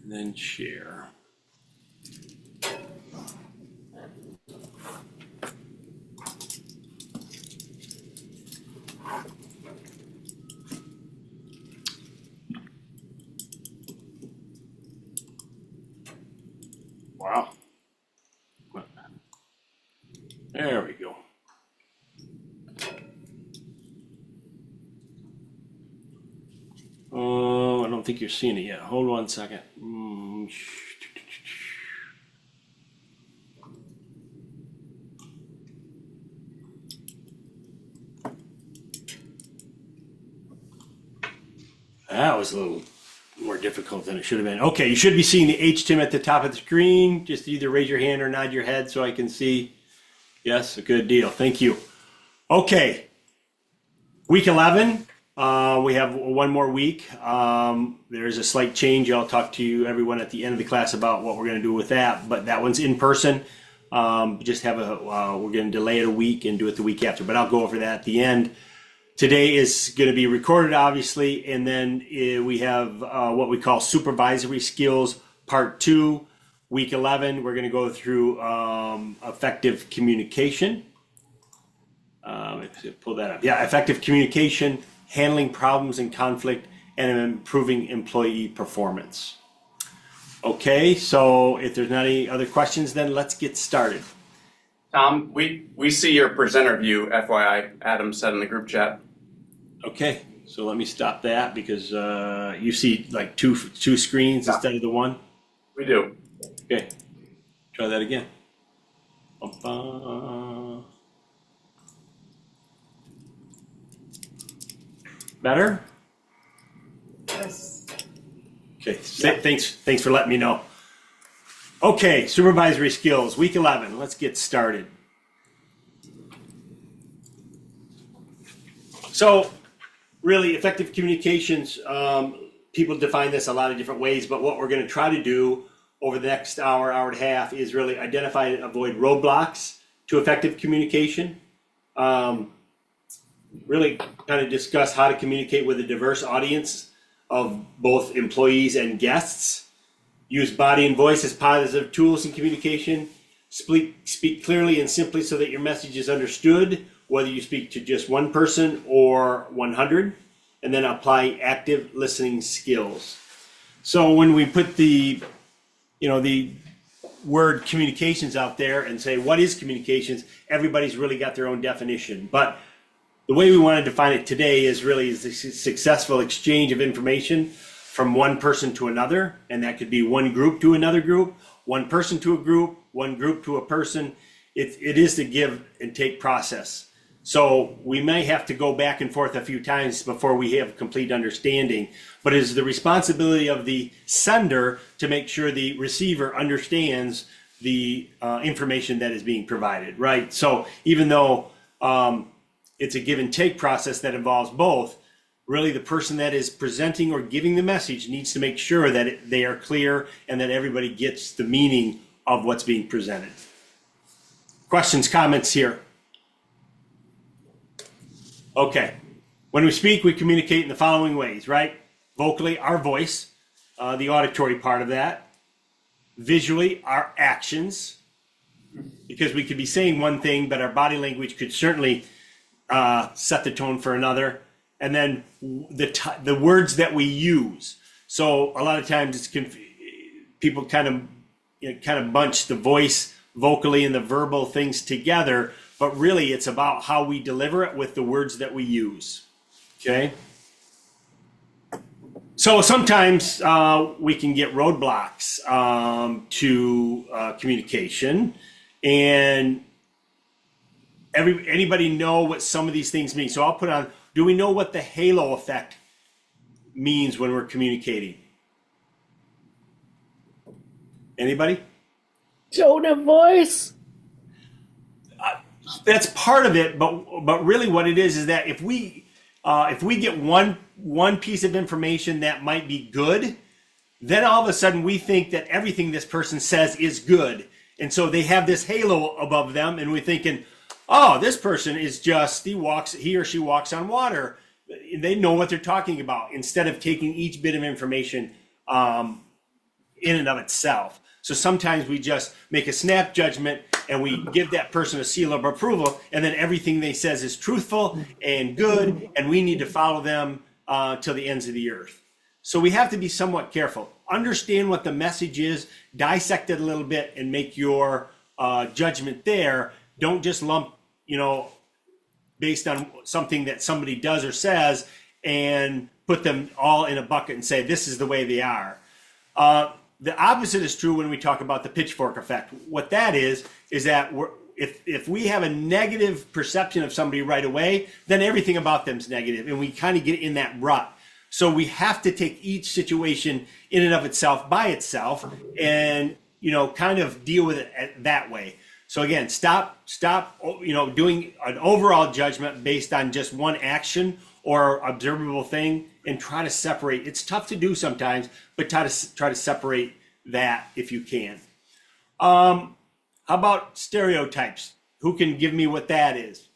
And then share. Wow. There we go. Oh, I don't think you're seeing it yet. Hold on a second. That was a little more difficult than it should have been. Okay, you should be seeing the HTIM at the top of the screen. Just either raise your hand or nod your head so I can see. Yes, a good deal. Thank you. Okay, week 11. We have one more week. There's a slight change. I'll talk to everyone at the end of the class about what we're going to do with that. But that one's in person. Just have we're going to delay it a week and do it the week after. But I'll go over that at the end. Today is going to be recorded, obviously, and then we have what we call Supervisory Skills Part 2, Week 11. We're going to go through effective communication. Pull that up. Yeah, effective communication, handling problems and conflict, and improving employee performance. Okay, so if there's not any other questions, then let's get started. Tom, we see your presenter view, FYI, Adam said in the group chat. Okay, so let me stop that because you see like two screens instead of the one? We do. Okay, try that again. Better? Yes. Okay, thanks for letting me know. Okay, supervisory skills, week 11. Let's get started. So, really, effective communications, people define this a lot of different ways, but what we're going to try to do over the next hour and a half is really identify and avoid roadblocks to effective communication. Really kind of discuss how to communicate with a diverse audience of both employees and guests. Use body and voice as positive tools in communication. Speak clearly and simply so that your message is understood, whether you speak to just one person or 100, and then apply active listening skills. So when we put the word communications out there and say, what is communications? Everybody's really got their own definition. But the way we want to define it today is really the successful exchange of information from one person to another, and that could be one group to another group, one person to a group, one group to a person. It is the give and take process. So we may have to go back and forth a few times before we have complete understanding, but it is the responsibility of the sender to make sure the receiver understands the information that is being provided, right? So even though it's a give and take process that involves both, really the person that is presenting or giving the message needs to make sure that they are clear and that everybody gets the meaning of what's being presented. Questions, comments here? Okay, when we speak, we communicate in the following ways, right? Vocally, our voice, the auditory part of that. Visually, our actions, because we could be saying one thing, but our body language could certainly set the tone for another. And then the words that we use. So a lot of times people kind of bunch the voice vocally and the verbal things together, but really it's about how we deliver it with the words that we use. Okay. So sometimes we can get roadblocks to communication, and anybody know what some of these things mean? So I'll put on, do we know what the halo effect means when we're communicating? Anybody? Tone of voice. That's part of it, but really what it is that if we get one piece of information that might be good, then all of a sudden we think that everything this person says is good, and so they have this halo above them, and we're thinking, oh, this person is just he or she walks on water. they know what they're talking about instead of taking each bit of information in and of itself. So sometimes we just make a snap judgment and we give that person a seal of approval, and then everything they says is truthful and good, and we need to follow them till the ends of the earth. So we have to be somewhat careful. Understand what the message is, dissect it a little bit, and make your judgment there. Don't just lump, based on something that somebody does or says, and put them all in a bucket and say, this is the way they are. The opposite is true when we talk about the pitchfork effect. What that is that if we have a negative perception of somebody right away, then everything about them is negative, and we kind of get in that rut. So we have to take each situation in and of itself by itself and, kind of deal with it that way. So again, stop, doing an overall judgment based on just one action or observable thing, and try to separate. It's tough to do sometimes, but try to separate that if you can. How about stereotypes? Who can give me what that is?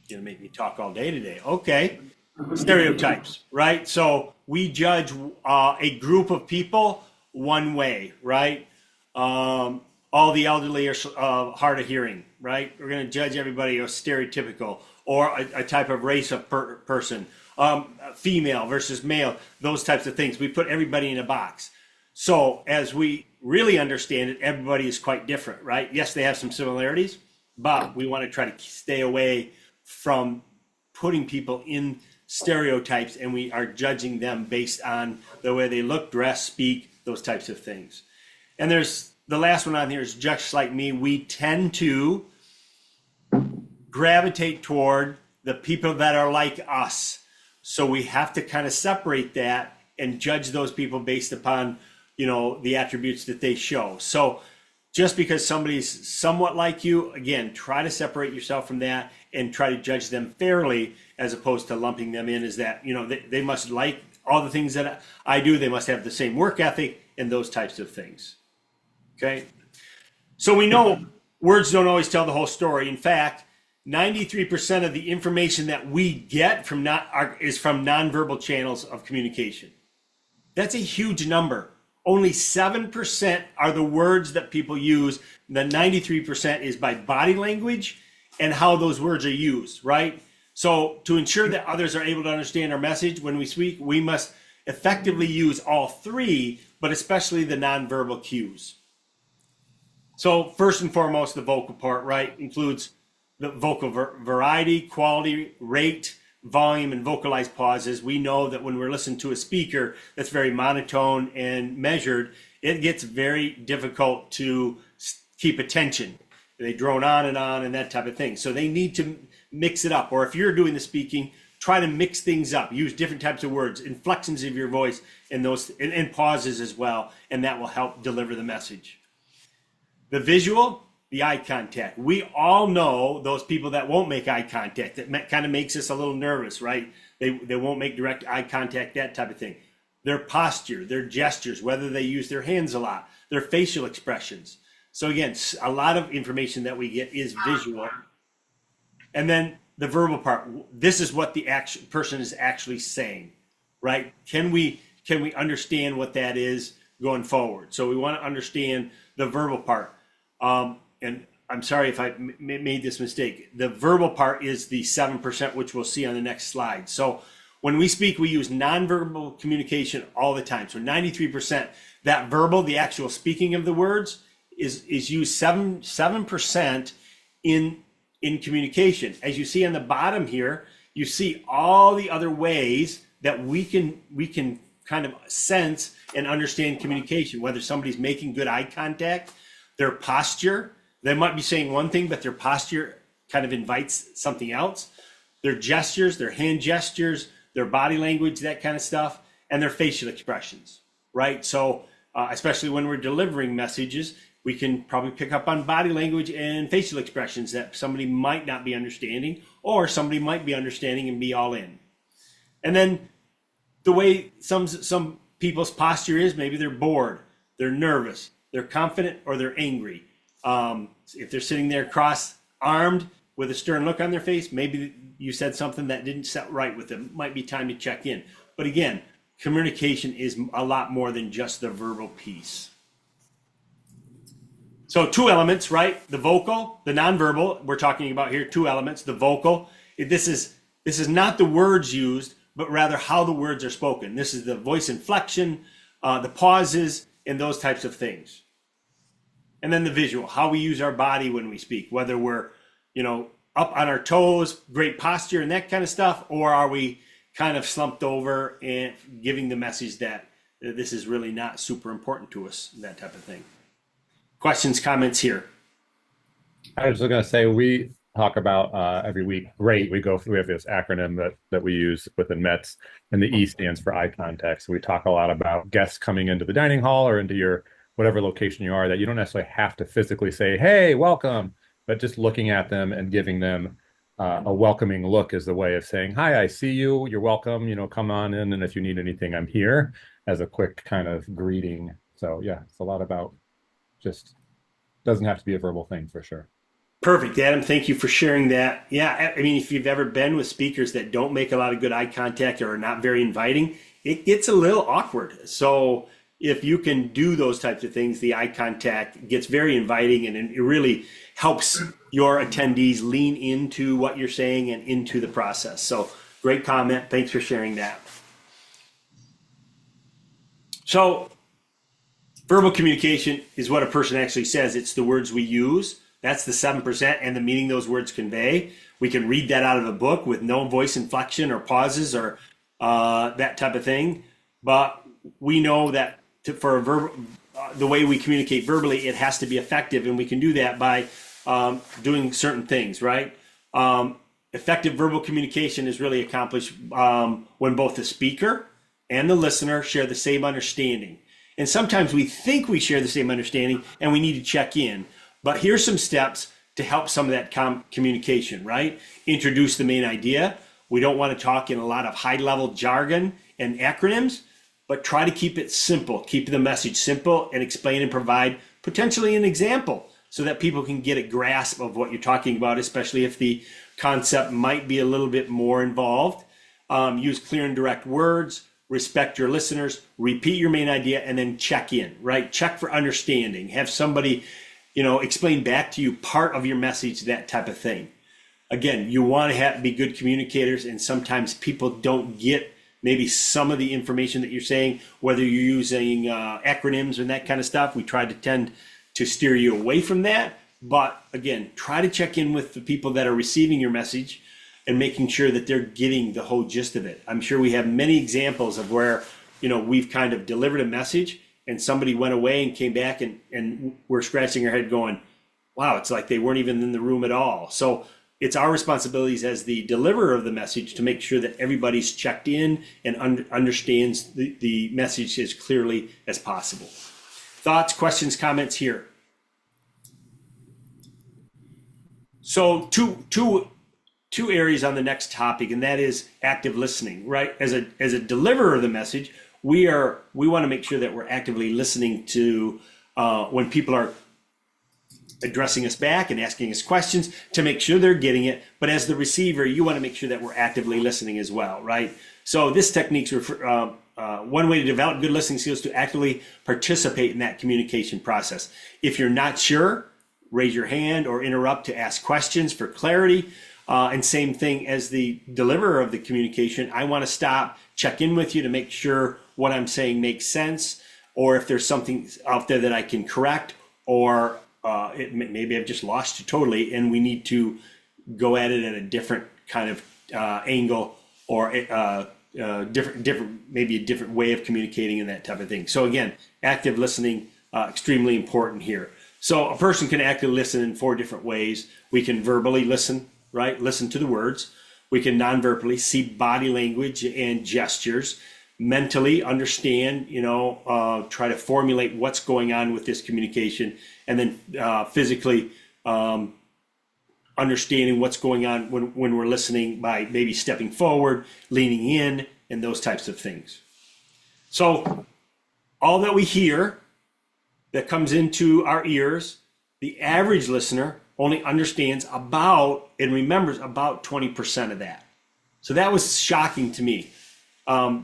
You're gonna make me talk all day today. Okay. Stereotypes, right? So we judge a group of people one way, right? All the elderly are hard of hearing, right? We're going to judge everybody as stereotypical, or a type of race of person, female versus male, those types of things. We put everybody in a box. So as we really understand it, everybody is quite different, right? Yes, they have some similarities, but we want to try to stay away from putting people in stereotypes, and we are judging them based on the way they look, dress, speak, those types of things. And there's the last one on here is just like me. We tend to gravitate toward the people that are like us. So we have to kind of separate that and judge those people based upon, the attributes that they show. So just because somebody's somewhat like you, again, try to separate yourself from that and try to judge them fairly, as opposed to lumping them in as that, they must like all the things that I do. They must have the same work ethic and those types of things. Okay. So we know words don't always tell the whole story. In fact, 93% of the information that we get is from nonverbal channels of communication. That's a huge number. Only 7% are the words that people use. The 93% is by body language and how those words are used, right? So to ensure that others are able to understand our message when we speak, we must effectively use all three, but especially the nonverbal cues. So first and foremost, the vocal part, right, includes the vocal variety, quality, rate, volume, and vocalized pauses. We know that when we're listening to a speaker that's very monotone and measured, it gets very difficult to keep attention. They drone on and that type of thing. So they need to mix it up. Or if you're doing the speaking, try to mix things up. Use different types of words, inflections of your voice, and pauses as well, and that will help deliver the message. The visual, the eye contact. We all know those people that won't make eye contact. That kind of makes us a little nervous, right? They won't make direct eye contact, that type of thing. Their posture, their gestures, whether they use their hands a lot, their facial expressions. So again, a lot of information that we get is visual. And then the verbal part. This is what the person is actually saying, right? Can we understand what that is going forward? So we want to understand the verbal part. And I'm sorry if I made this mistake. The verbal part is the 7%, which we'll see on the next slide. So when we speak, we use nonverbal communication all the time. So 93%, that verbal, the actual speaking of the words, is used 7% in communication. As you see on the bottom here, you see all the other ways that we can kind of sense and understand communication, whether somebody's making good eye contact, their posture. They might be saying one thing, but their posture kind of invites something else. Their gestures, their hand gestures, their body language, that kind of stuff, and their facial expressions, right? So especially when we're delivering messages, we can probably pick up on body language and facial expressions that somebody might not be understanding, or somebody might be understanding and be all in. And then the way some people's posture is, maybe they're bored, they're nervous, they're confident, or they're angry. If they're sitting there cross-armed with a stern look on their face, maybe you said something that didn't set right with them. Might be time to check in. But again, communication is a lot more than just the verbal piece. So 2 elements, right? The vocal, the nonverbal. We're talking about here 2 elements. The vocal. This is not the words used, but rather how the words are spoken. This is the voice inflection, the pauses, and those types of things. And then the visual, how we use our body when we speak, whether we're, up on our toes, great posture and that kind of stuff, or are we kind of slumped over and giving the message that this is really not super important to us, that type of thing. Questions, comments here? I was going to say, we talk about every week, great, we have this acronym that we use within METS, and the E stands for eye contact. So we talk a lot about guests coming into the dining hall or into your whatever location you are, that you don't necessarily have to physically say, hey, welcome, but just looking at them and giving them a welcoming look is the way of saying, hi, I see you, you're welcome, come on in, and if you need anything, I'm here, as a quick kind of greeting. So yeah, it's a lot about, just doesn't have to be a verbal thing, for sure. Perfect, Adam. Thank you for sharing that. Yeah, I mean, if you've ever been with speakers that don't make a lot of good eye contact or are not very inviting, it gets a little awkward. So if you can do those types of things, the eye contact gets very inviting, and it really helps your attendees lean into what you're saying and into the process. So great comment. Thanks for sharing that. So verbal communication is what a person actually says. It's the words we use. That's the 7% and the meaning those words convey. We can read that out of a book with no voice inflection or pauses or that type of thing. But we know that the way we communicate verbally, it has to be effective, and we can do that by doing certain things, right? Effective verbal communication is really accomplished when both the speaker and the listener share the same understanding. And sometimes we think we share the same understanding and we need to check in. But here's some steps to help some of that communication, right? Introduce the main idea. We don't want to talk in a lot of high-level jargon and acronyms, but try to keep it simple. Keep the message simple and explain and provide potentially an example so that people can get a grasp of what you're talking about, especially if the concept might be a little bit more involved. Use clear and direct words. Respect your listeners, repeat your main idea, and then check in, right? Check for understanding. Have somebody, explain back to you part of your message, that type of thing. Again, you want to be good communicators, and sometimes people don't get maybe some of the information that you're saying, whether you're using acronyms and that kind of stuff. We try to tend to steer you away from that. But again, try to check in with the people that are receiving your message and making sure that they're getting the whole gist of it. I'm sure we have many examples of where, we've kind of delivered a message and somebody went away and came back and we're scratching our head going, wow, it's like they weren't even in the room at all. So it's our responsibilities as the deliverer of the message to make sure that everybody's checked in and understands the message as clearly as possible. Thoughts, questions, comments here? So two areas on the next topic, and that is active listening, right? As a deliverer of the message, we want to make sure that we're actively listening to when people are addressing us back and asking us questions to make sure they're getting it. But as the receiver, you want to make sure that we're actively listening as well, right? So this technique's one way to develop good listening skills to actively participate in that communication process. If you're not sure, raise your hand or interrupt to ask questions for clarity. And same thing as the deliverer of the communication, I want to stop, check in with you to make sure what I'm saying makes sense, or if there's something out there that I can correct, or maybe I've just lost you totally and we need to go at it at a different kind of angle, or different, maybe a different way of communicating and that type of thing. So again, active listening, extremely important here. So a person can actively listen in 4 different ways. We can verbally listen, right? Listen to the words. We can non-verbally see body language and gestures. Mentally understand, try to formulate what's going on with this communication, and then physically understanding what's going on when we're listening by maybe stepping forward, leaning in, and those types of things. So all that we hear that comes into our ears The average listener only understands about and remembers about 20% of that. So that was shocking to me,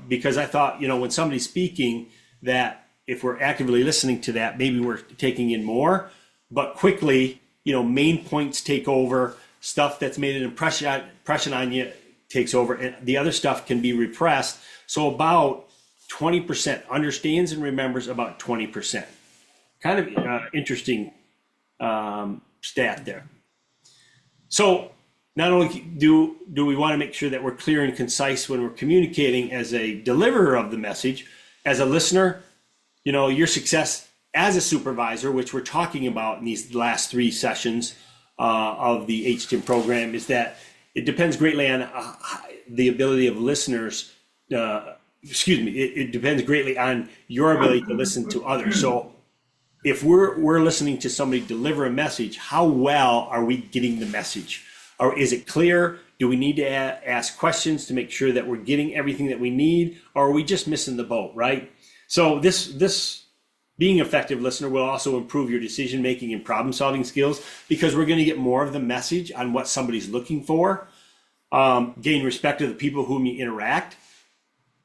because I thought, when somebody's speaking, that if we're actively listening to that, maybe we're taking in more, but quickly, main points take over, stuff that's made an impression on you takes over, and the other stuff can be repressed. So about 20% understands and remembers about 20%. Kind of interesting stat there. So not only do we want to make sure that we're clear and concise when we're communicating as a deliverer of the message, as a listener, your success as a supervisor, which we're talking about in these last 3 sessions of the HTIM program, is that it depends greatly on the ability of listeners. It depends greatly on your ability to listen to others. So if we're listening to somebody deliver a message, how well are we getting the message? Or is it clear? Do we need to ask questions to make sure that we're getting everything that we need? Or are we just missing the boat, right? So this being an effective listener will also improve your decision making and problem solving skills, because we're going to get more of the message on what somebody's looking for. Gain respect of the people whom you interact.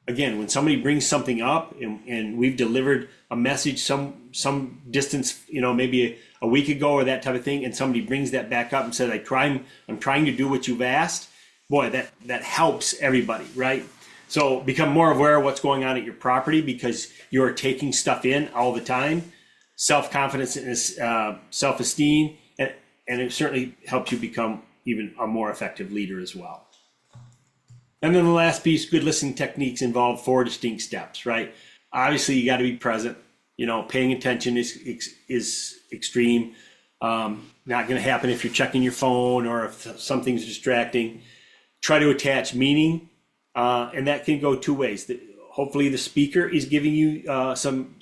Again, when somebody brings something up and we've delivered a message some distance, maybe a week ago or that type of thing, and somebody brings that back up and says, I'm trying to do what you've asked, boy, that helps everybody, right? So become more aware of what's going on at your property, because you're taking stuff in all the time. Self-confidence and self-esteem, and it certainly helps you become even a more effective leader as well. And then the last piece, good listening techniques involve 4 distinct steps, right? Obviously, you got to be present. Paying attention is extreme. Not going to happen if you're checking your phone or if something's distracting. Try to attach meaning, and that can go 2 ways. Hopefully, the speaker is giving you some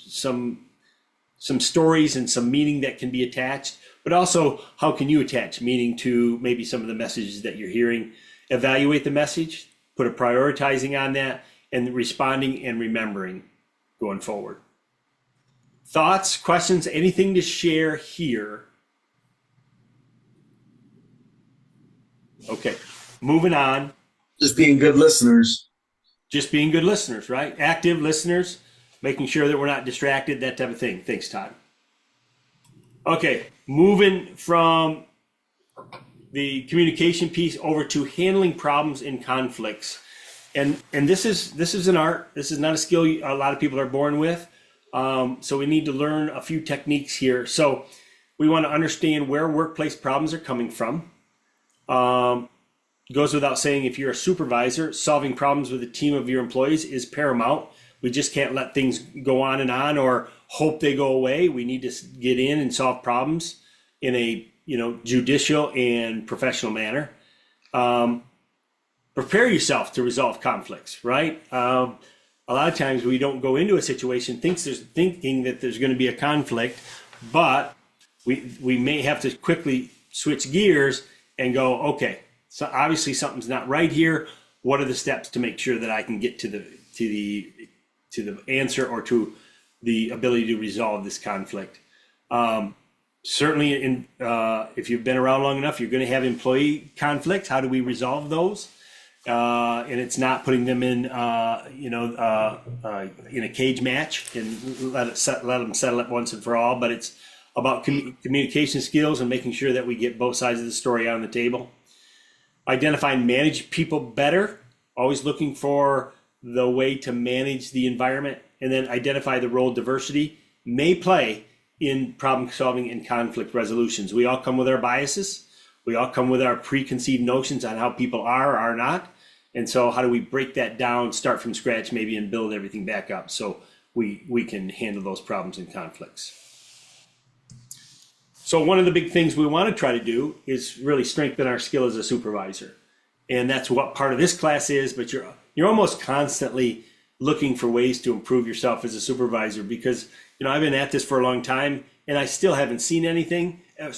stories and some meaning that can be attached. But also, how can you attach meaning to maybe some of the messages that you're hearing? Evaluate the message. Put a prioritizing on that, and responding and remembering going forward. Thoughts, questions, anything to share here? Okay, moving on. Just being good listeners. Just being good listeners, right? Active listeners, making sure that we're not distracted, that type of thing. Thanks, Todd. Okay, moving from the communication piece over to handling problems and conflicts. And this is an art. This is not a skill a lot of people are born with. So we need to learn a few techniques here. So we want to understand where workplace problems are coming from. Goes without saying, if you're a supervisor, solving problems with a team of your employees is paramount. We just can't let things go on or hope they go away. We need to get in and solve problems in a judicial and professional manner. Prepare yourself to resolve conflicts, right? A lot of times we don't go into a situation thinking that there's going to be a conflict, but we may have to quickly switch gears and go, okay, so obviously something's not right here. What are the steps to make sure that I can get to the answer or to the ability to resolve this conflict? Certainly, if you've been around long enough, you're going to have employee conflicts. How do we resolve those? And it's not putting them in a cage match and let them settle it once and for all. But it's about communication skills and making sure that we get both sides of the story on the table. Identify and manage people better. Always looking for the way to manage the environment, and then identify the role diversity may play in problem solving and conflict resolutions. We all come with our biases. We all come with our preconceived notions on how people are or are not. And so how do we break that down, start from scratch maybe, and build everything back up so we can handle those problems and conflicts. So one of the big things we want to try to do is really strengthen our skill as a supervisor. And that's what part of this class is, but you're almost constantly looking for ways to improve yourself as a supervisor, because I've been at this for a long time and I still haven't seen everything, but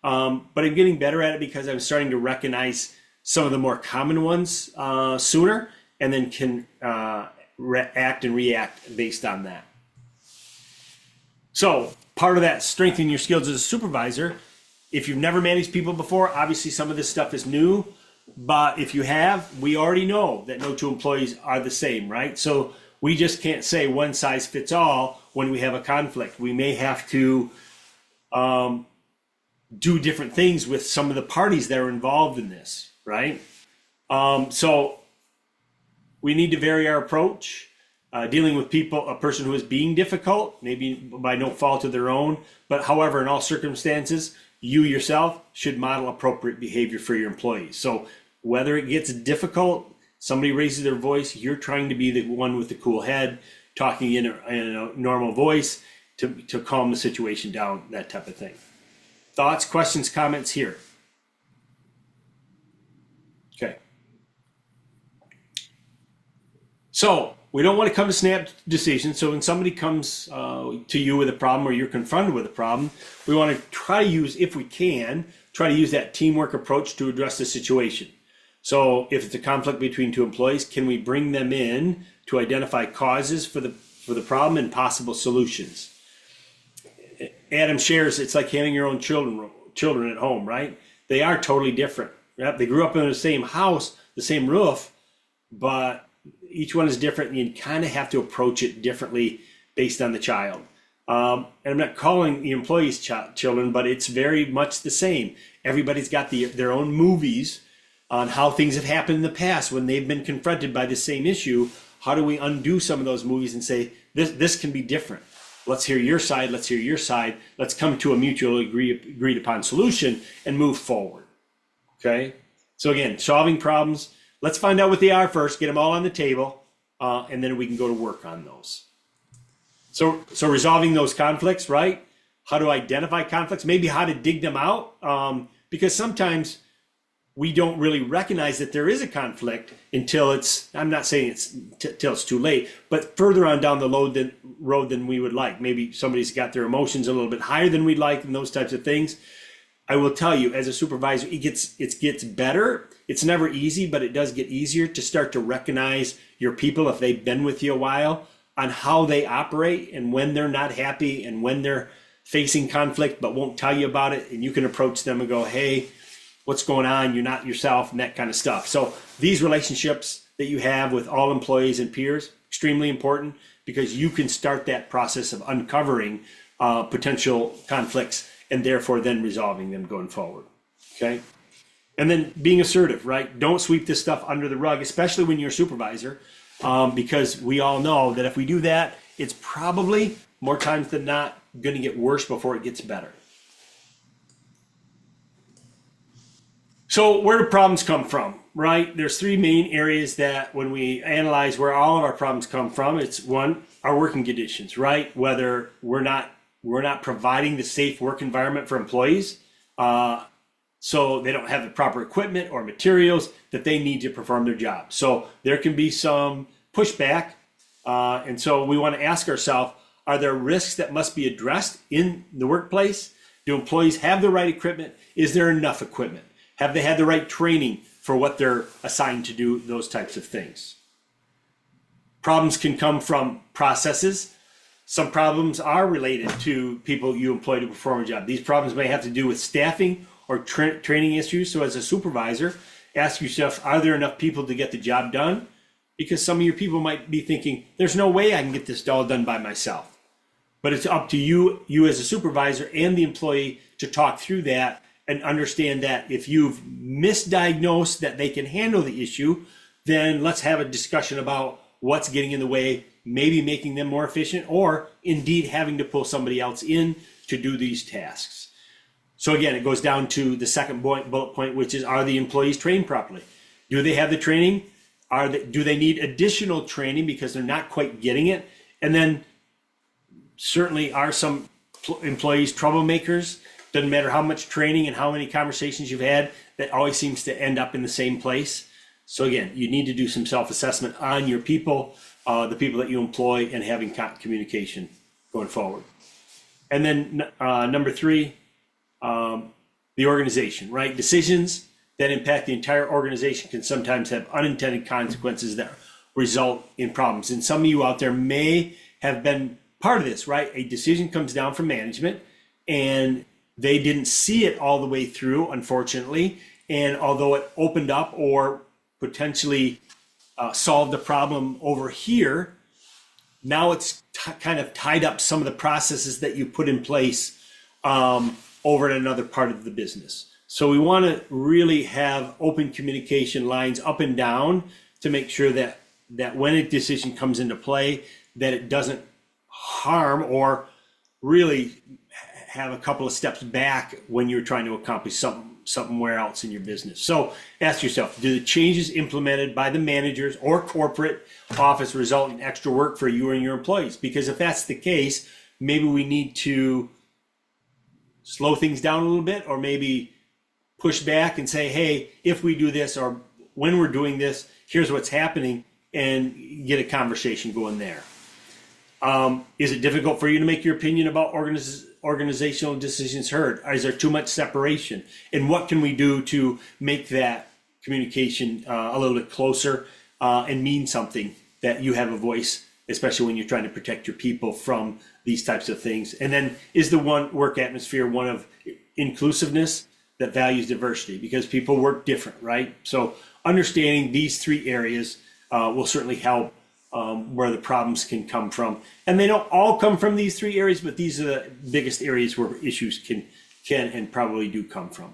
I'm getting better at it because I'm starting to recognize some of the more common ones sooner, and then can act and react based on that. So part of that strengthening your skills as a supervisor, if you've never managed people before, obviously some of this stuff is new, but if you have, we already know that no two employees are the same, right? So we just can't say one size fits all when we have a conflict. We may have to do different things with some of the parties that are involved in this, right? So we need to vary our approach. Dealing with people, a person who is being difficult, maybe by no fault of their own, but however, in all circumstances, you yourself should model appropriate behavior for your employees. So whether it gets difficult, somebody raises their voice, you're trying to be the one with the cool head, talking in a normal voice to calm the situation down, that type of thing. Thoughts, questions, comments here? Okay. So we don't want to come to snap decisions. So when somebody comes to you with a problem or you're confronted with a problem, we want to try to use, if we can, try to use that teamwork approach to address the situation. So if it's a conflict between two employees, can we bring them in to identify causes for the problem and possible solutions? Adam shares it's like having your own children at home, right? They are totally different. Right? They grew up in the same house, the same roof, but each one is different, and you kind of have to approach it differently based on the child. And I'm not calling the employees children, but it's very much the same. Everybody's got their own movies on how things have happened in the past when they've been confronted by the same issue. How do we undo some of those movies and say, this can be different? Let's hear your side. Let's hear your side. Let's come to a mutually agreed upon solution and move forward. Okay. So again, solving problems. Let's find out what they are first, get them all on the table, and then we can go to work on those. So resolving those conflicts, right? How to identify conflicts, maybe how to dig them out, because sometimes we don't really recognize that there is a conflict until it's, I'm not saying it's till it's too late, but further on down the road than we would like. Maybe somebody's got their emotions a little bit higher than we'd like and those types of things. I will tell you, as a supervisor, it gets better. It's never easy, but it does get easier to start to recognize your people, if they've been with you a while, on how they operate and when they're not happy and when they're facing conflict but won't tell you about it. And you can approach them and go, hey, what's going on? You're not yourself, and that kind of stuff. So these relationships that you have with all employees and peers, extremely important, because you can start that process of uncovering potential conflicts and therefore then resolving them going forward. Okay. And then being assertive, right? Don't sweep this stuff under the rug, especially when you're a supervisor, because we all know that if we do that, it's probably more times than not going to get worse before it gets better. So where do problems come from, right? There's three main areas that when we analyze where all of our problems come from, it's one, our working conditions, right? Whether we're not providing the safe work environment for employees, so they don't have the proper equipment or materials that they need to perform their job. So there can be some pushback. And so we want to ask ourselves, are there risks that must be addressed in the workplace? Do employees have the right equipment? Is there enough equipment? Have they had the right training for what they're assigned to do? Those types of things. Problems can come from processes. Some problems are related to people you employ to perform a job. These problems may have to do with staffing or training issues. So as a supervisor, ask yourself, are there enough people to get the job done? Because some of your people might be thinking, there's no way I can get this all done by myself. But it's up to you as a supervisor and the employee to talk through that and understand that if you've misdiagnosed that they can handle the issue, then let's have a discussion about what's getting in the way, maybe making them more efficient, or indeed having to pull somebody else in to do these tasks. So again, it goes down to the second bullet point, which is, are the employees trained properly? Do they have the training? Do they need additional training because they're not quite getting it? And then certainly are some employees troublemakers? Doesn't matter how much training and how many conversations you've had, that always seems to end up in the same place. So again, you need to do some self-assessment on your people, the people that you employ, and having communication going forward. And then number three, the organization, right? Decisions that impact the entire organization can sometimes have unintended consequences that result in problems. And some of you out there may have been part of this, right? A decision comes down from management and they didn't see it all the way through, unfortunately. And although it opened up or potentially solved the problem over here, now it's kind of tied up some of the processes that you put in place over in another part of the business. So we want to really have open communication lines up and down to make sure that when a decision comes into play, that it doesn't harm or really have a couple of steps back when you're trying to accomplish somewhere else in your business. So ask yourself, do the changes implemented by the managers or corporate office result in extra work for you and your employees? Because if that's the case, maybe we need to slow things down a little bit, or maybe push back and say, hey, if we do this, or when we're doing this, here's what's happening, and get a conversation going there. Is it difficult for you to make your opinion about organizational decisions heard? Is there too much separation? And what can we do to make that communication a little bit closer and mean something, that you have a voice, especially when you're trying to protect your people from these types of things? And then, is the work atmosphere one of inclusiveness that values diversity? Because people work different, right? So understanding these three areas will certainly help where the problems can come from. And they don't all come from these three areas, but these are the biggest areas where issues can and probably do come from.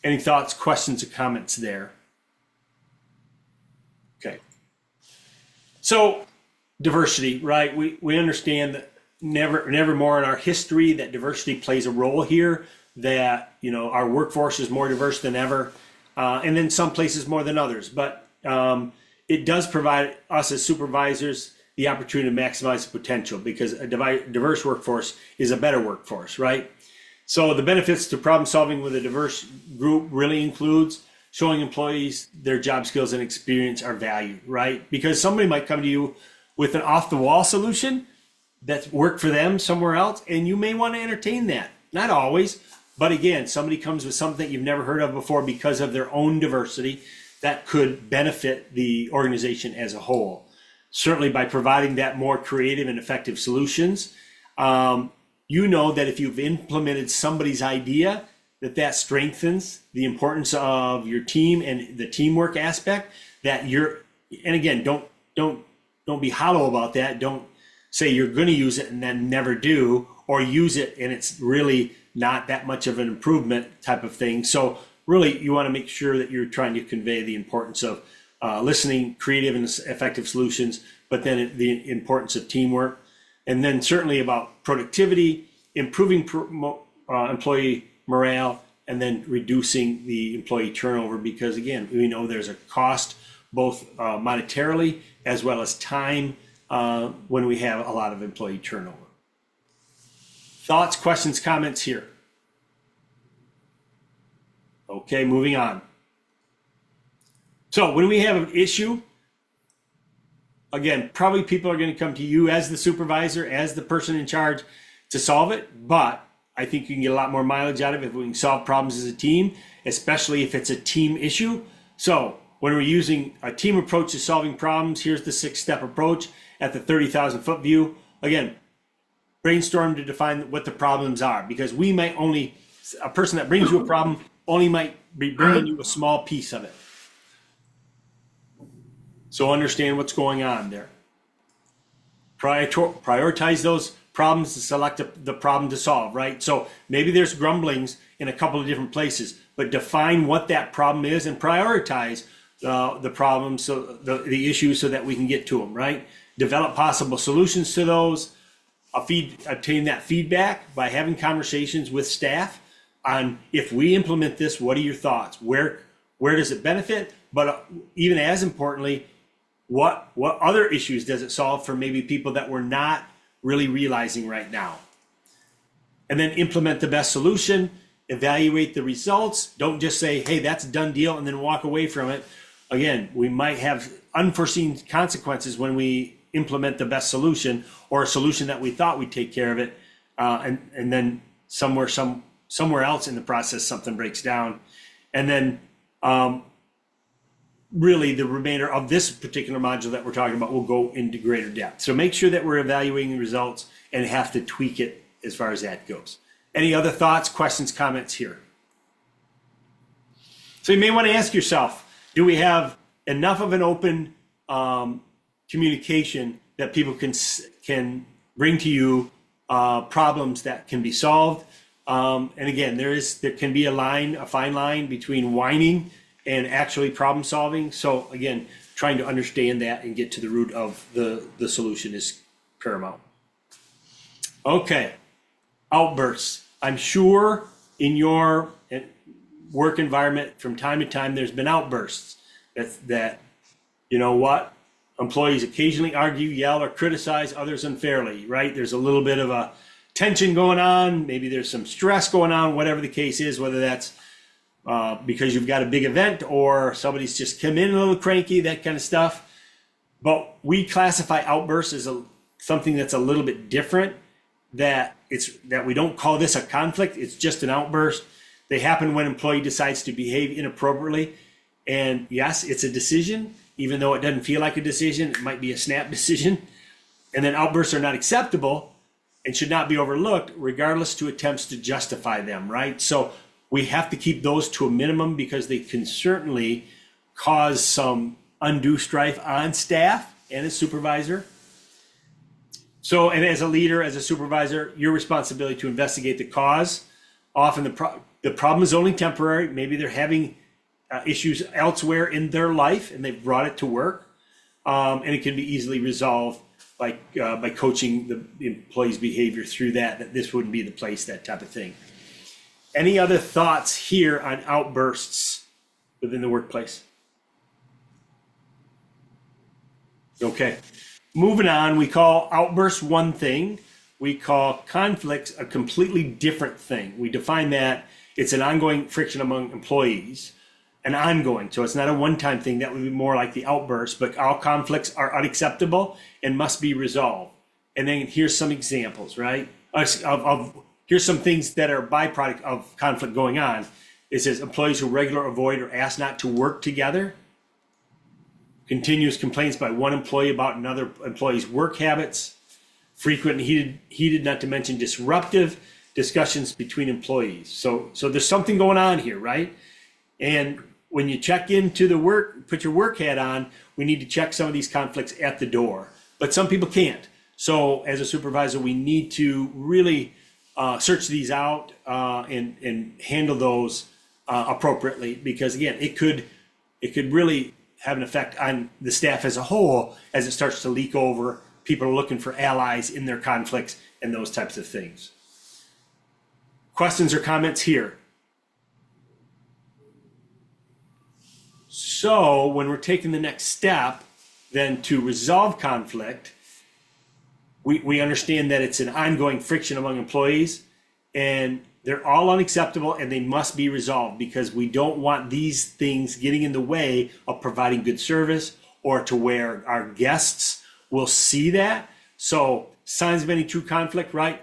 Any thoughts, questions, or comments there? Okay. So diversity, right? We understand that never more in our history that diversity plays a role here, that, you know, our workforce is more diverse than ever, and in some places more than others. But it does provide us as supervisors the opportunity to maximize the potential, because a diverse workforce is a better workforce, right? So the benefits to problem solving with a diverse group really includes showing employees their job skills and experience are valued, right? Because somebody might come to you with an off-the-wall solution that's worked for them somewhere else, and you may want to entertain that. Not always, but again, somebody comes with something you've never heard of before because of their own diversity that could benefit the organization as a whole. Certainly by providing that more creative and effective solutions, you know that if you've implemented somebody's idea, that strengthens the importance of your team and the teamwork aspect. That you're, and again, don't be hollow about that. Don't say you're going to use it and then never do, or use it and it's really not that much of an improvement type of thing. So really, you want to make sure that you're trying to convey the importance of listening, creative and effective solutions, but then the importance of teamwork. And then certainly about productivity, improving employee morale, and then reducing the employee turnover, because again, we know there's a cost both monetarily as well as time when we have a lot of employee turnover. Thoughts, questions, comments here? Okay, moving on. So when we have an issue, again, probably people are going to come to you as the supervisor, as the person in charge to solve it, but I think you can get a lot more mileage out of it if we can solve problems as a team, especially if it's a team issue. So when we're using a team approach to solving problems, here's the 6-step approach at the 30,000 foot view. Again, brainstorm to define what the problems are, because we might only, a person that brings you a problem only might be bringing you a small piece of it. So understand what's going on there. Prioritize those problems to select the problem to solve, right? So maybe there's grumblings in a couple of different places, but define what that problem is and prioritize the problems, so the issues, so that we can get to them, right? Develop possible solutions to those. Obtain that feedback by having conversations with staff on, if we implement this, what are your thoughts? Where does it benefit? But even as importantly, what other issues does it solve for maybe people that we're not really realizing right now? And then implement the best solution, evaluate the results. Don't just say, hey, that's a done deal, and then walk away from it. Again, we might have unforeseen consequences when we implement the best solution, or a solution that we thought would take care of it, and then somewhere else in the process something breaks down. And then really the remainder of this particular module that we're talking about will go into greater depth. So make sure that we're evaluating the results and have to tweak it as far as that goes. Any other thoughts, questions, comments here? So you may want to ask yourself, do we have enough of an open communication that people can bring to you problems that can be solved? And again, there can be a fine line between whining and actually problem solving. So again, trying to understand that and get to the root of the solution is paramount. Okay, outbursts. I'm sure in your work environment from time to time, there's been outbursts that you know what, employees occasionally argue, yell, or criticize others unfairly, right? There's a little bit of a tension going on. Maybe there's some stress going on, whatever the case is, whether that's because you've got a big event or somebody's just come in a little cranky, that kind of stuff. But we classify outbursts as something that's a little bit different, that we don't call this a conflict. It's just an outburst. They happen when an employee decides to behave inappropriately. And yes, it's a decision, even though it doesn't feel like a decision. It might be a snap decision. And then outbursts are not acceptable and should not be overlooked, regardless to attempts to justify them, right? So we have to keep those to a minimum because they can certainly cause some undue strife on staff and a supervisor. So, and as a leader, as a supervisor, your responsibility to investigate the cause. Often the problem is only temporary. Maybe they're having issues elsewhere in their life and they've brought it to work. And it can be easily resolved by coaching the employee's behavior through that this wouldn't be the place, that type of thing. Any other thoughts here on outbursts within the workplace? Okay, moving on, we call outbursts one thing. We call conflicts a completely different thing. We define that it's an ongoing friction among employees, an ongoing, so it's not a one-time thing. That would be more like the outburst, but all conflicts are unacceptable and must be resolved. And then here's some examples, right? Here's some things that are a byproduct of conflict going on. It says employees who regularly avoid or ask not to work together. Continuous complaints by one employee about another employee's work habits. Frequent and heated, not to mention disruptive discussions between employees. So there's something going on here, right? And when you check into the work, put your work hat on, we need to check some of these conflicts at the door. But some people can't. So as a supervisor, we need to really search these out and handle those appropriately, because again, it could really have an effect on the staff as a whole as it starts to leak over. People are looking for allies in their conflicts and those types of things. Questions or comments here? So when we're taking the next step, then to resolve conflict, we understand that it's an ongoing friction among employees and they're all unacceptable and they must be resolved, because we don't want these things getting in the way of providing good service or to where our guests will see that. So signs of any true conflict, right?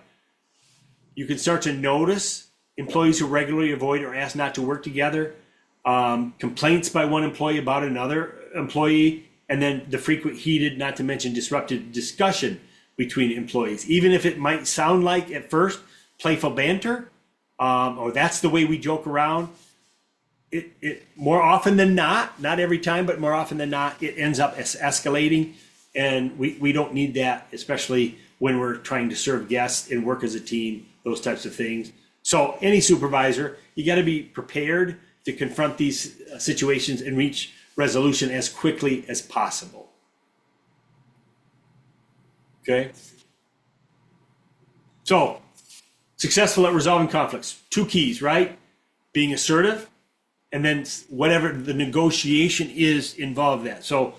You can start to notice employees who regularly avoid or ask not to work together, complaints by one employee about another employee, and then the frequent heated, not to mention disruptive discussion between employees. Even if it might sound like at first playful banter, or that's the way we joke around, it more often than not every time, but more often than not, it ends up escalating. And we don't need that, especially when we're trying to serve guests and work as a team, those types of things. So any supervisor, you got to be prepared to confront these situations and reach resolution as quickly as possible. Okay? So, successful at resolving conflicts. Two keys, right? Being assertive, and then whatever the negotiation is involved in that. So,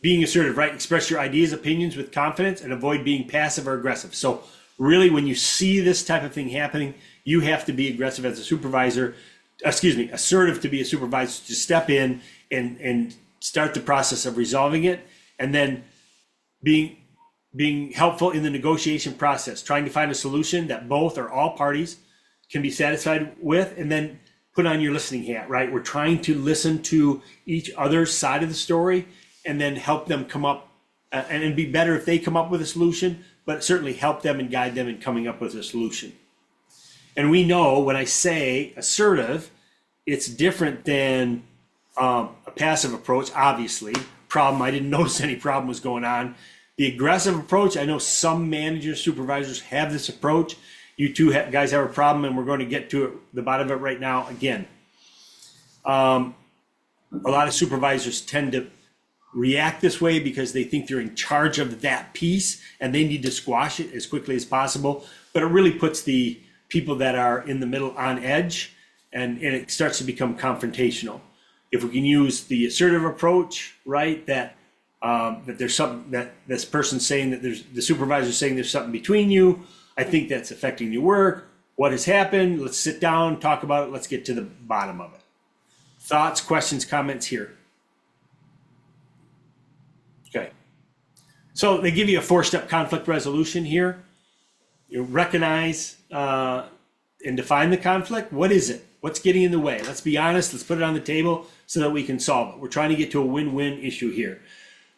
being assertive, right? Express your ideas, opinions with confidence and avoid being passive or aggressive. So really, when you see this type of thing happening, you have to be aggressive as a supervisor, assertive to be a supervisor, to step in and start the process of resolving it. And then being helpful in the negotiation process, trying to find a solution that both or all parties can be satisfied with. And then put on your listening hat, right? We're trying to listen to each other's side of the story and then help them come up, and it'd be better if they come up with a solution, but certainly help them and guide them in coming up with a solution. And we know when I say assertive, it's different than a passive approach, obviously. Problem, I didn't notice any problem was going on. The aggressive approach, I know some managers, supervisors have this approach. You two guys have a problem, and we're going to get to it, the bottom of it right now again. A lot of supervisors tend to react this way because they think they're in charge of that piece and they need to squash it as quickly as possible. But it really puts the people that are in the middle on edge, and it starts to become confrontational. If we can use the assertive approach, right, that there's something that this person's saying, that there's the supervisor saying there's something between you, I think that's affecting your work. What has happened? Let's sit down, talk about it. Let's get to the bottom of it. Thoughts, questions, comments here? Okay. So they give you a 4-step conflict resolution here. You recognize and define the conflict. What is it? What's getting in the way? Let's be honest. Let's put it on the table so that we can solve it. We're trying to get to a win-win issue here.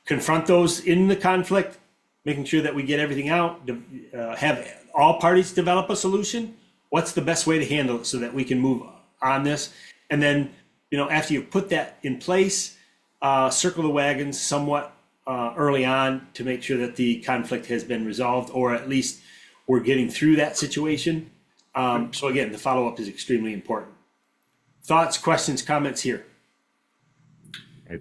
Confront those in the conflict, making sure that we get everything out, have all parties develop a solution. What's the best way to handle it so that we can move on this? And then, after you've put that in place, circle the wagons somewhat early on to make sure that the conflict has been resolved, or at least we're getting through that situation. So again, the follow-up is extremely important. Thoughts, questions, comments here?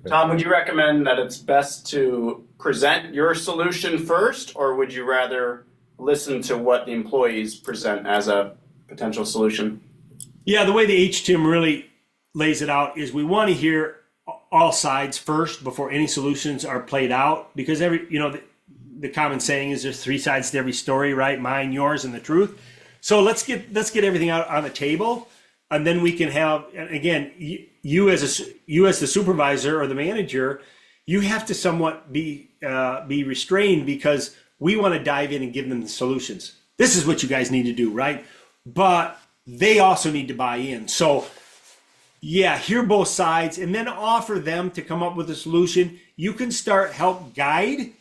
Tom, would you recommend that it's best to present your solution first, or would you rather listen to what the employees present as a potential solution? Yeah, the way the HTIM really lays it out is we want to hear all sides first before any solutions are played out, because the common saying is there's 3 sides to every story, right? Mine, yours, and the truth. So let's get everything out on the table, and then we can have, and again, you as the supervisor or the manager, you have to somewhat be restrained, because we want to dive in and give them the solutions. This is what you guys need to do, right? But they also need to buy in. So yeah, hear both sides and then offer them to come up with a solution. You can help guide.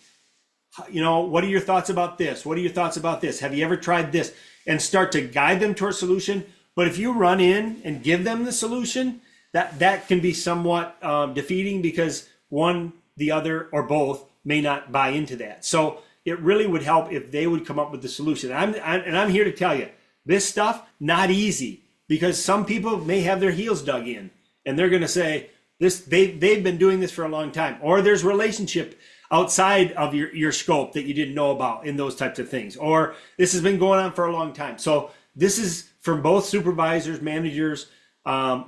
What are your thoughts about this? What are your thoughts about this? Have you ever tried this? And start to guide them toward a solution. But if you run in and give them the solution, that can be somewhat defeating, because one, the other, or both may not buy into that. So it really would help if they would come up with the solution. I'm here to tell you, this stuff, not easy, because some people may have their heels dug in and they're going to say they've been doing this for a long time, or there's relationship outside of your scope that you didn't know about in those types of things, or this has been going on for a long time. So this is from both supervisors, managers.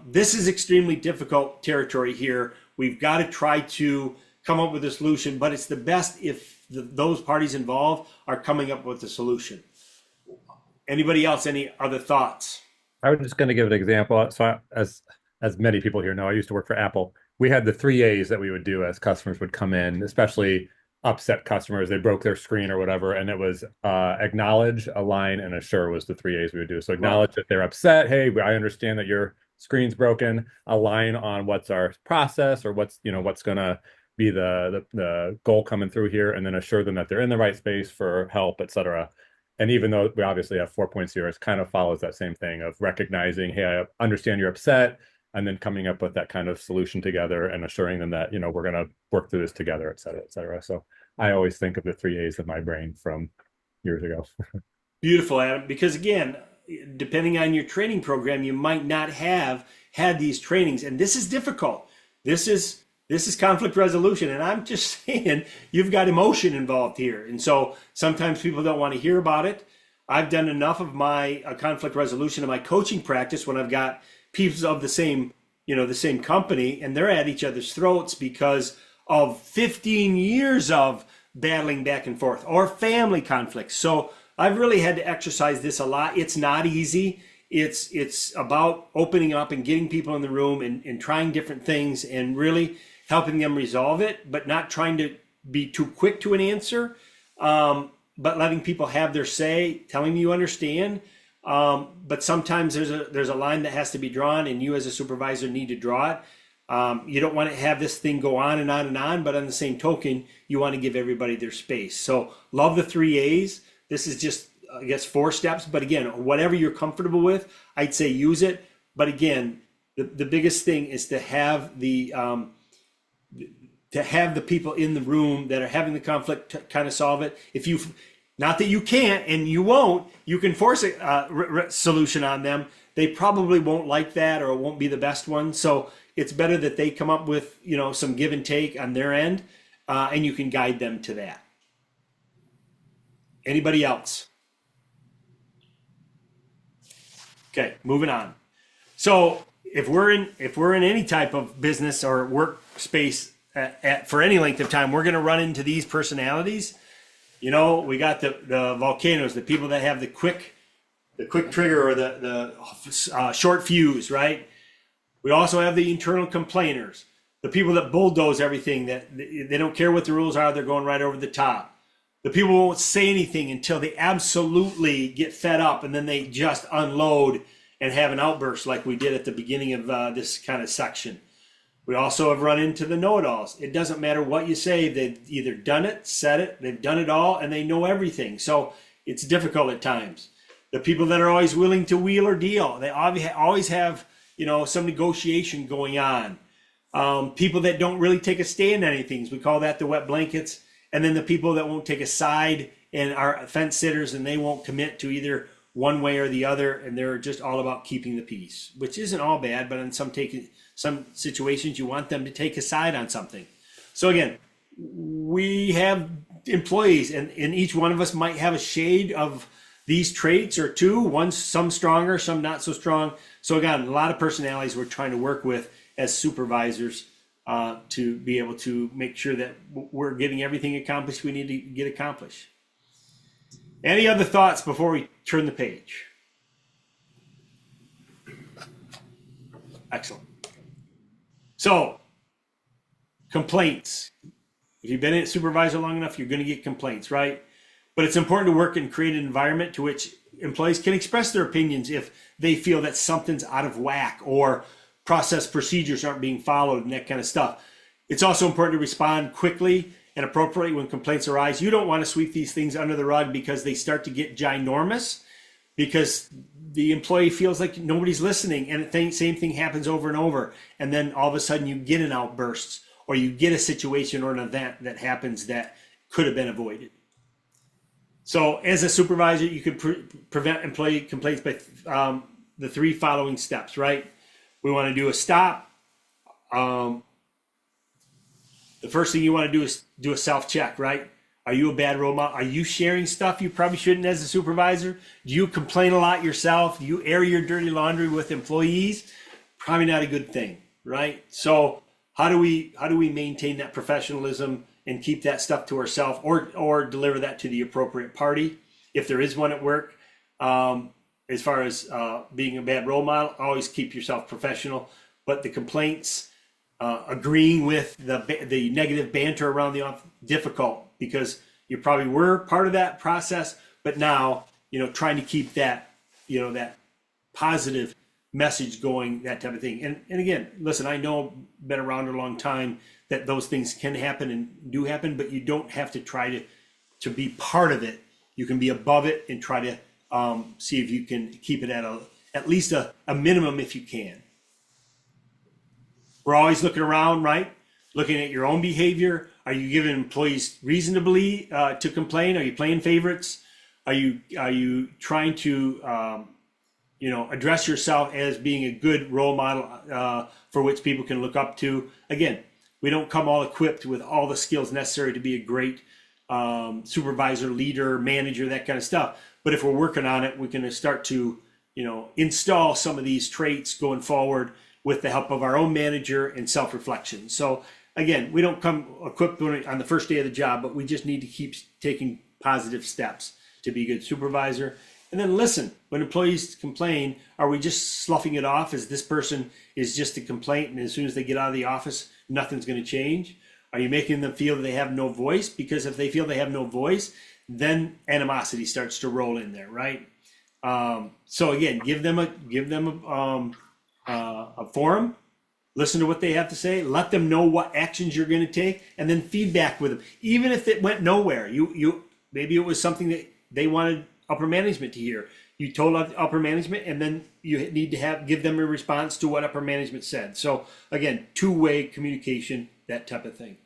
This is extremely difficult territory here. We've got to try to come up with a solution, but it's the best if those parties involved are coming up with a solution. Anybody else, any other thoughts? I was just going to give an example. So as many people here know, I used to work for Apple. We had the 3 A's that we would do as customers would come in, especially upset customers. They broke their screen or whatever, and it was acknowledge, align, and assure was the 3 A's we would do. So acknowledge that they're upset. Hey, I understand that your screen's broken. Align on what's our process, or what's going to be the goal coming through here, and then assure them that they're in the right space for help, etc. And even though we obviously have 4.0, it kind of follows that same thing of recognizing, hey, I understand you're upset, and then coming up with that kind of solution together and assuring them that, we're going to work through this together, et cetera, et cetera. So I always think of the 3 A's in my brain from years ago. Beautiful, Adam, because again, depending on your training program, you might not have had these trainings, and this is difficult. This is conflict resolution, and I'm just saying you've got emotion involved here, and so sometimes people don't want to hear about it. I've done enough of my conflict resolution in my coaching practice when I've got people of the same company, and they're at each other's throats because of 15 years of battling back and forth, or family conflicts. So I've really had to exercise this a lot. It's not easy. It's about opening up and getting people in the room and trying different things and really helping them resolve it, but not trying to be too quick to an answer, but letting people have their say, telling them you understand, But sometimes there's a line that has to be drawn, and you as a supervisor need to draw it. You don't want to have this thing go on and on and on, but on the same token, you want to give everybody their space. So love the 3 A's. This is just, I guess, 4 steps. But again, whatever you're comfortable with, I'd say use it. But again, the biggest thing is to have the people in the room that are having the conflict to kind of solve it. If you, not that you can't and you won't, you can force a solution on them. They probably won't like that, or it won't be the best one. So it's better that they come up with, some give and take on their end, and you can guide them to that. Anybody else? Okay, moving on. So if we're in any type of business or workspace for any length of time, we're going to run into these personalities. We got the volcanoes, the people that have the quick trigger or the short fuse, right? We also have the internal complainers, the people that bulldoze everything, that they don't care what the rules are, they're going right over the top. The people who won't say anything until they absolutely get fed up, and then they just unload and have an outburst like we did at the beginning of this kind of section. We also have run into the know-it-alls. It doesn't matter what you say, they've either done it, said it, they've done it all, and they know everything. So it's difficult at times. The people that are always willing to wheel or deal, they always have some negotiation going on. People that don't really take a stand on anything, we call that the wet blankets. And then the people that won't take a side and are fence sitters, and they won't commit to either one way or the other, and they're just all about keeping the peace, which isn't all bad, but in some situations you want them to take a side on something. So again, we have employees, and each one of us might have a shade of these traits or two, some stronger, some not so strong. So again, a lot of personalities we're trying to work with as supervisors to be able to make sure that we're getting everything accomplished we need to get accomplished. Any other thoughts before we turn the page? Excellent. So, complaints. If you've been a supervisor long enough, you're going to get complaints, right? But it's important to work and create an environment to which employees can express their opinions if they feel that something's out of whack or process procedures aren't being followed and that kind of stuff. It's also important to respond quickly and appropriately when complaints arise. You don't want to sweep these things under the rug because they start to get ginormous, because the employee feels like nobody's listening, and the same thing happens over and over. And then all of a sudden you get an outburst, or you get a situation or an event that happens that could have been avoided. So as a supervisor, you can prevent employee complaints by the 3 following steps, right? We want to do a stop. The first thing you want to do is do a self-check, right? Are you a bad role model? Are you sharing stuff you probably shouldn't as a supervisor? Do you complain a lot yourself? Do you air your dirty laundry with employees? Probably not a good thing, right? So how do we maintain that professionalism and keep that stuff to ourselves, or deliver that to the appropriate party if there is one at work? As far as being a bad role model, always keep yourself professional. But the complaints, agreeing with the negative banter around the office, difficult, because you probably were part of that process, but now trying to keep that that positive message going, that type of thing. And again, listen, I know, been around a long time, that those things can happen and do happen, but you don't have to try to be part of it. You can be above it and try to see if you can keep it at least a minimum if you can. We're always looking around, right? Looking at your own behavior. Are you giving employees reason to complain? Are you playing favorites? Are you trying to address yourself as being a good role model for which people can look up to? Again, we don't come all equipped with all the skills necessary to be a great supervisor, leader, manager, that kind of stuff. But if we're working on it, we can start to, install some of these traits going forward with the help of our own manager and self-reflection. So again, we don't come equipped on the first day of the job, but we just need to keep taking positive steps to be a good supervisor. And then listen, when employees complain, are we just sloughing it off as this person is just a complaint, and as soon as they get out of the office, nothing's going to change? Are you making them feel that they have no voice? Because if they feel they have no voice, then animosity starts to roll in there, right? So again, give them a forum, listen to what they have to say, let them know what actions you're going to take, and then feedback with them. Even if it went nowhere, you maybe it was something that they wanted upper management to hear. You told upper management, and then you need to give them a response to what upper management said. So again, two-way communication, that type of thing.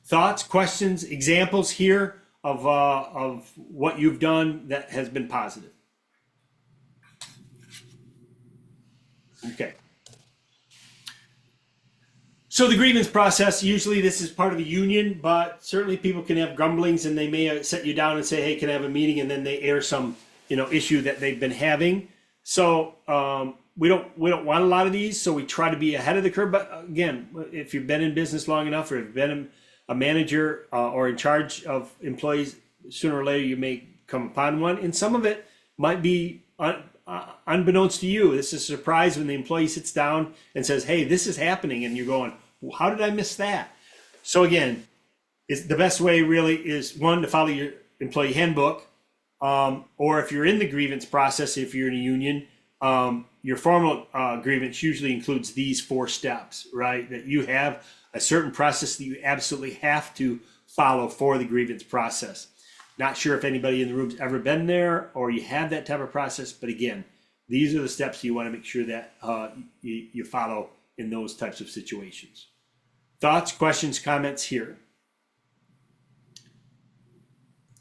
Thoughts, questions, examples here of what you've done that has been positive. Okay. So the grievance process, usually this is part of a union, but certainly people can have grumblings, and they may set you down and say, hey, can I have a meeting? And then they air some, issue that they've been having. So we don't want a lot of these, so we try to be ahead of the curve. But again, if you've been in business long enough, or if you've been a manager or in charge of employees, sooner or later you may come upon one. And some of it might be unbeknownst to you. This is a surprise when the employee sits down and says, hey, this is happening. And you're going, well, how did I miss that? So again, the best way really is, one, to follow your employee handbook. Or if you're in the grievance process, if you're in a union, your formal grievance usually includes these 4 steps, right? That you have a certain process that you absolutely have to follow for the grievance process. Not sure if anybody in the room's ever been there or you have that type of process, but again, these are the steps you want to make sure that you follow in those types of situations. Thoughts, questions, comments here.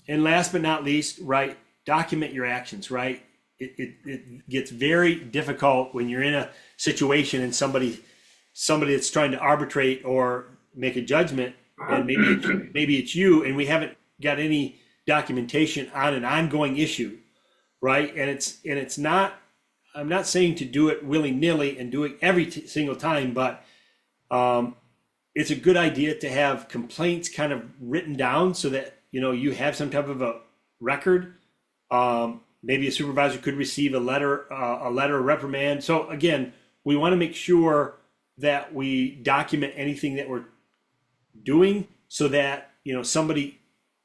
And last but not least, right, document your actions, right? It gets very difficult when you're in a situation and somebody that's trying to arbitrate or make a judgment, and maybe it's you, and we haven't got any documentation on an ongoing issue, right? And it's not, I'm not saying to do it willy-nilly and do it every single time, but it's a good idea to have complaints kind of written down so that you have some type of a record. Maybe a supervisor could receive a letter of reprimand. So again, we want to make sure that we document anything that we're doing so that somebody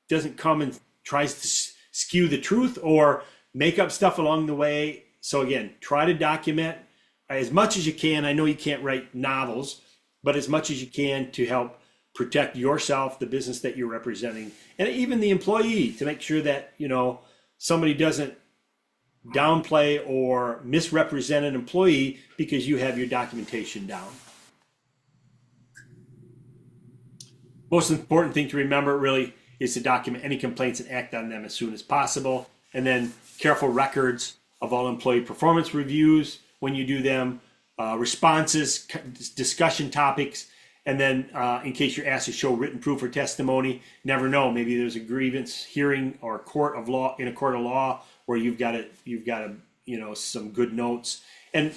doesn't come and tries to skew the truth or make up stuff along the way. So again, try to document as much as you can. I know you can't write novels, but as much as you can to help protect yourself, the business that you're representing, and even the employee, to make sure that somebody doesn't downplay or misrepresent an employee because you have your documentation down. Most important thing to remember really is to document any complaints and act on them as soon as possible. And then careful records of all employee performance reviews when you do them, responses, discussion topics, and then in case you're asked to show written proof or testimony, never know, maybe there's a grievance hearing or a court of law where you've got some good notes. And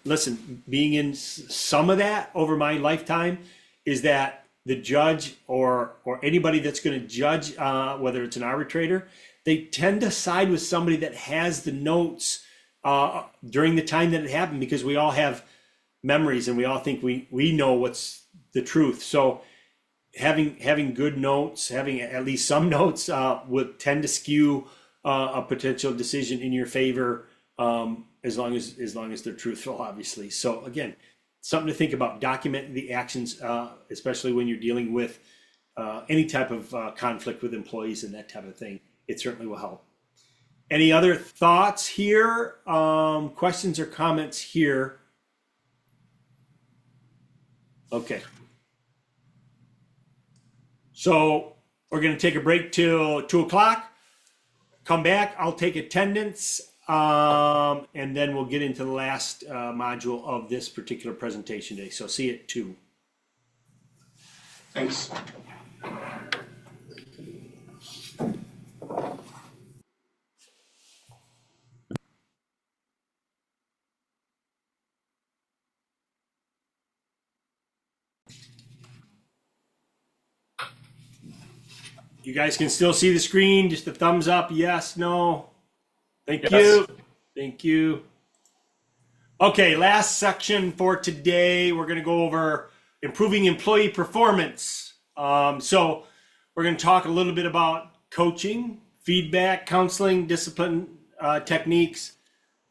listen, being in some of that over my lifetime is that the judge or anybody that's going to judge, whether it's an arbitrator, they tend to side with somebody that has the notes during the time that it happened, because we all have memories and we all think we know what's the truth. So having good notes, having at least some notes would tend to skew a potential decision in your favor, as long as they're truthful, obviously. So again, something to think about. Document the actions, especially when you're dealing with any type of conflict with employees and that type of thing. It certainly will help. Any other thoughts here? Questions or comments here? Okay. So we're going to take a break till 2 o'clock. Come back. I'll take attendance. And then we'll get into the last module of this particular presentation day. So see you at 2. Thanks. You guys can still see the screen. Just a thumbs up. Yes, no. Thank Yes. you. Thank you. Okay, last section for today. We're going to go over improving employee performance. So we're going to talk a little bit about coaching, feedback, counseling, discipline, techniques,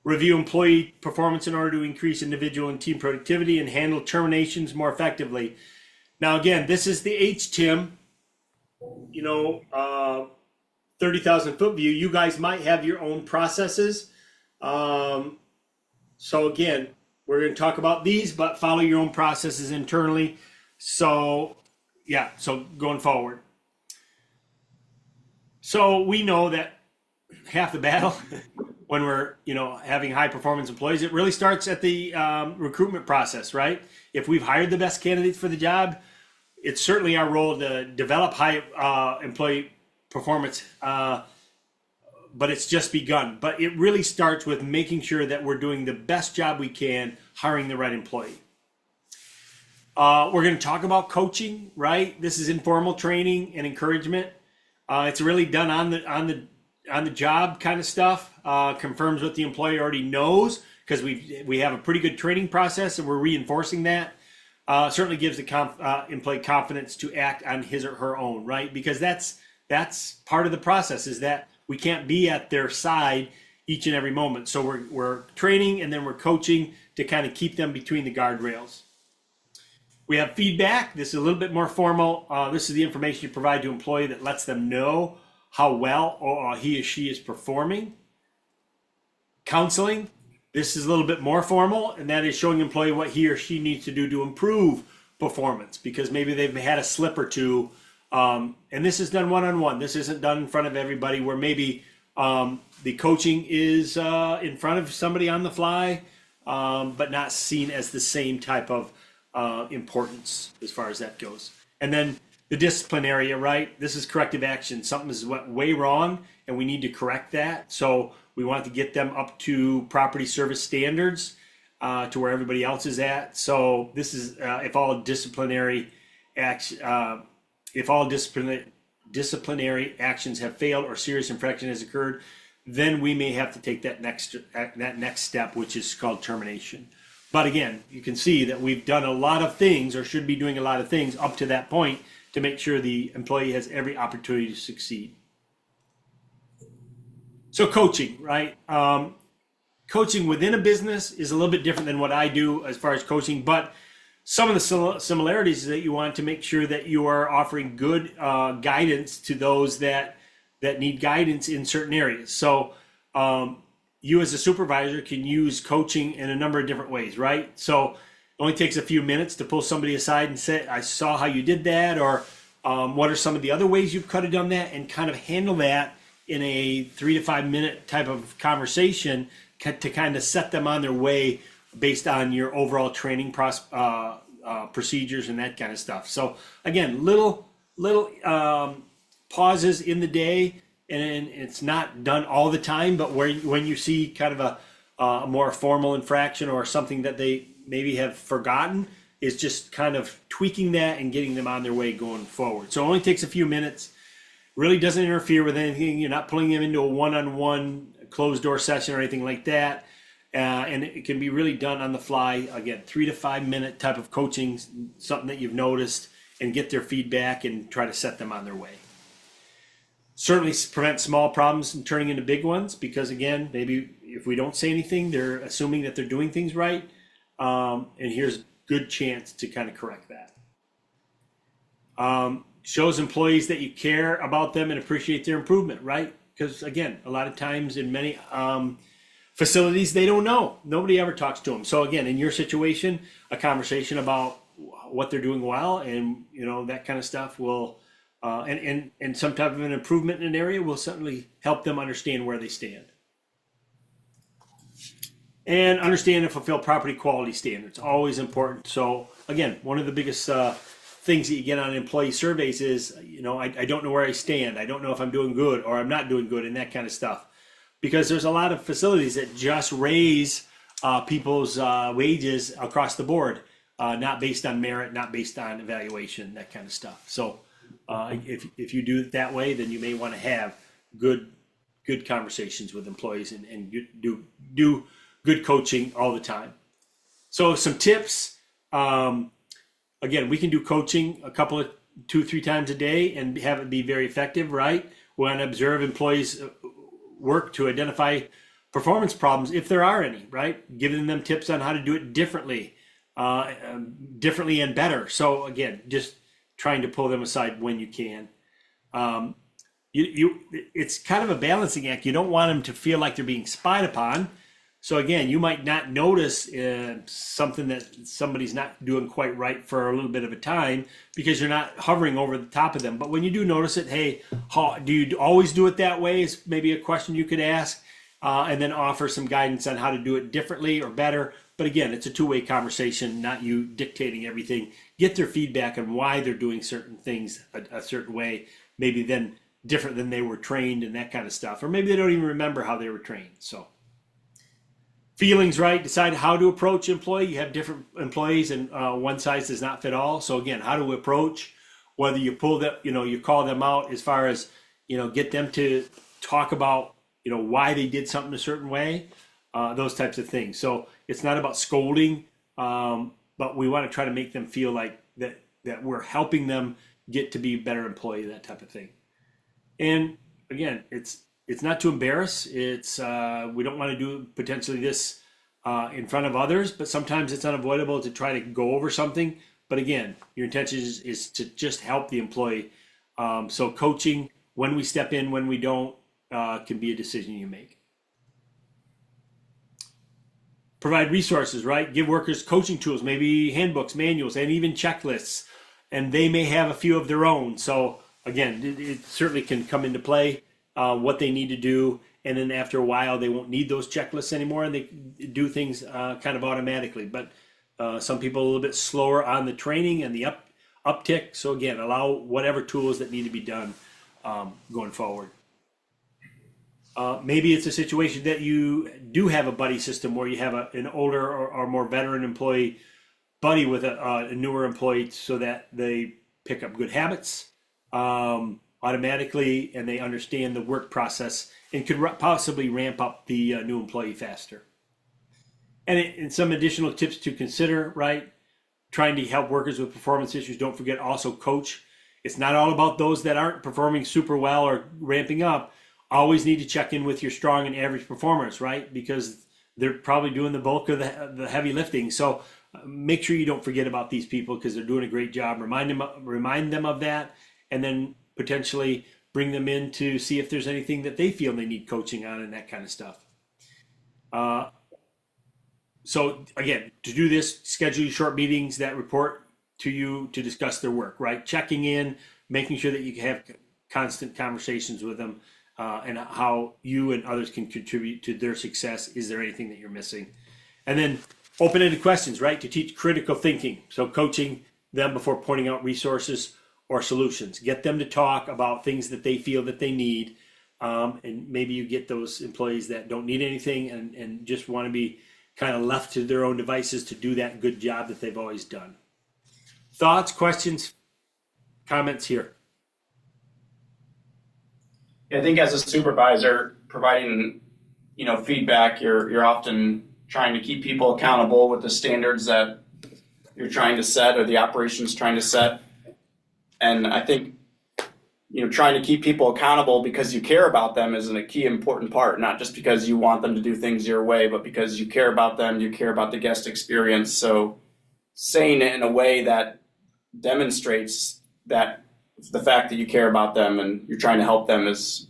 review employee performance in order to increase individual and team productivity, and handle terminations more effectively. Now, again, this is the HTIM, 30,000 foot view. You guys might have your own processes. So again, we're going to talk about these, but follow your own processes internally. So going forward. So we know that half the battle when we're, having high performance employees, it really starts at the recruitment process, right? If we've hired the best candidates for the job, it's certainly our role to develop high employee performance, but it's just begun. But it really starts with making sure that we're doing the best job we can, hiring the right employee. We're going to talk about coaching, right? This is informal training and encouragement. It's really done on the job kind of stuff. Confirms what the employee already knows, because we have a pretty good training process and we're reinforcing that. Certainly gives the employee confidence to act on his or her own, right? Because that's part of the process, is that we can't be at their side each and every moment. So we're training and then we're coaching to kind of keep them between the guardrails. We have feedback. This is a little bit more formal. This is the information you provide to an employee that lets them know how well he or she is performing. Counseling. This is a little bit more formal, and that is showing an employee what he or she needs to do to improve performance, because maybe they've had a slip or two. And this is done one-on-one. This isn't done in front of everybody, where maybe the coaching is in front of somebody on the fly, but not seen as the same type of importance as far as that goes. And then the discipline area, right? This is corrective action. Something is went way wrong and we need to correct that. So we want to get them up to property service standards, to where everybody else is at. So this is if all disciplinary actions have failed or serious infraction has occurred, then we may have to take that next step, which is called termination. But again, you can see that we've done a lot of things, or should be doing a lot of things up to that point, to make sure the employee has every opportunity to succeed. So coaching, right? Coaching within a business is a little bit different than what I do as far as coaching, but some of the similarities is that you want to make sure that you are offering good guidance to those that need guidance in certain areas. So you as a supervisor can use coaching in a number of different ways, right? So it only takes a few minutes to pull somebody aside and say, I saw how you did that, or what are some of the other ways you could have done that, and kind of handle that in a 3 to 5 minute type of conversation to kind of set them on their way based on your overall training procedures and that kind of stuff. So again, little pauses in the day, and it's not done all the time, but when you see kind of a more formal infraction or something that they maybe have forgotten, is just kind of tweaking that and getting them on their way going forward. So it only takes a few minutes, really doesn't interfere with anything. You're not pulling them into a one-on-one closed door session or anything like that. And it can be really done on the fly. Again, 3 to 5 minute type of coaching, something that you've noticed, and get their feedback and try to set them on their way. Certainly prevent small problems from turning into big ones, because again, maybe if we don't say anything, they're assuming that they're doing things right. And here's a good chance to kind of correct that. Shows employees that you care about them and appreciate their improvement, right? Because again, a lot of times in many facilities, they don't know. Nobody ever talks to them. So again, in your situation, a conversation about what they're doing well and that kind of stuff will, and some type of an improvement in an area will certainly help them understand where they stand. And understand and fulfill property quality standards, always important. So again, one of the biggest things that you get on employee surveys is, I don't know where I stand. I don't know if I'm doing good or I'm not doing good, and that kind of stuff. Because there's a lot of facilities that just raise people's wages across the board, not based on merit, not based on evaluation, that kind of stuff. So if you do it that way, then you may want to have good conversations with employees and do good coaching all the time. So some tips. Again, we can do coaching a couple of 2-3 times a day and have it be very effective, right? We want to observe employees work to identify performance problems if there are any, right? Giving them tips on how to do it differently, and better. So again, just trying to pull them aside when you can. It's kind of a balancing act. You don't want them to feel like they're being spied upon. So again, you might not notice something that somebody's not doing quite right for a little bit of a time because you're not hovering over the top of them. But when you do notice it, hey, do you always do it that way? Is maybe a question you could ask, and then offer some guidance on how to do it differently or better. But again, it's a two-way conversation, not you dictating everything. Get their feedback on why they're doing certain things a certain way, maybe then different than they were trained and that kind of stuff. Or maybe they don't even remember how they were trained. So feelings, right? Decide how to approach employee. You have different employees and one size does not fit all. So again, how to approach, whether you pull them, you call them out as far as, get them to talk about, why they did something a certain way, those types of things. So it's not about scolding, but we want to try to make them feel like that we're helping them get to be a better employee, that type of thing. And again, it's not to embarrass. It's we don't want to do potentially this in front of others, but sometimes it's unavoidable to try to go over something. But again, your intention is to just help the employee. So coaching, when we step in, when we don't, can be a decision you make. Provide resources, right? Give workers coaching tools, maybe handbooks, manuals, and even checklists. And they may have a few of their own. So again, it certainly can come into play, what they need to do. And then after a while, they won't need those checklists anymore and they do things kind of automatically. But some people are a little bit slower on the training and the uptick. So again, allow whatever tools that need to be done going forward. Maybe it's a situation that you do have a buddy system where you have an older or more veteran employee buddy with a newer employee so that they pick up good habits automatically and they understand the work process and could possibly ramp up the new employee faster. And some additional tips to consider, right? Trying to help workers with performance issues. Don't forget also coach. It's not all about those that aren't performing super well or ramping up. Always need to check in with your strong and average performers, right? Because they're probably doing the bulk of the heavy lifting. So make sure you don't forget about these people because they're doing a great job. Remind them of that, and then potentially bring them in to see if there's anything that they feel they need coaching on and that kind of stuff. So again, to do this, schedule short meetings that report to you to discuss their work, right? Checking in, making sure that you have constant conversations with them. And how you and others can contribute to their success. Is there anything that you're missing? And then open-ended questions, right? To teach critical thinking. So coaching them before pointing out resources or solutions. Get them to talk about things that they feel that they need. And maybe you get those employees that don't need anything and just want to be kind of left to their own devices to do that good job that they've always done. Thoughts, questions, comments here? I think as a supervisor, providing feedback, you're often trying to keep people accountable with the standards that you're trying to set or the operations trying to set. And I think trying to keep people accountable because you care about them is a key important part, not just because you want them to do things your way, but because you care about them, you care about the guest experience. So saying it in a way that demonstrates that the fact that you care about them and you're trying to help them is,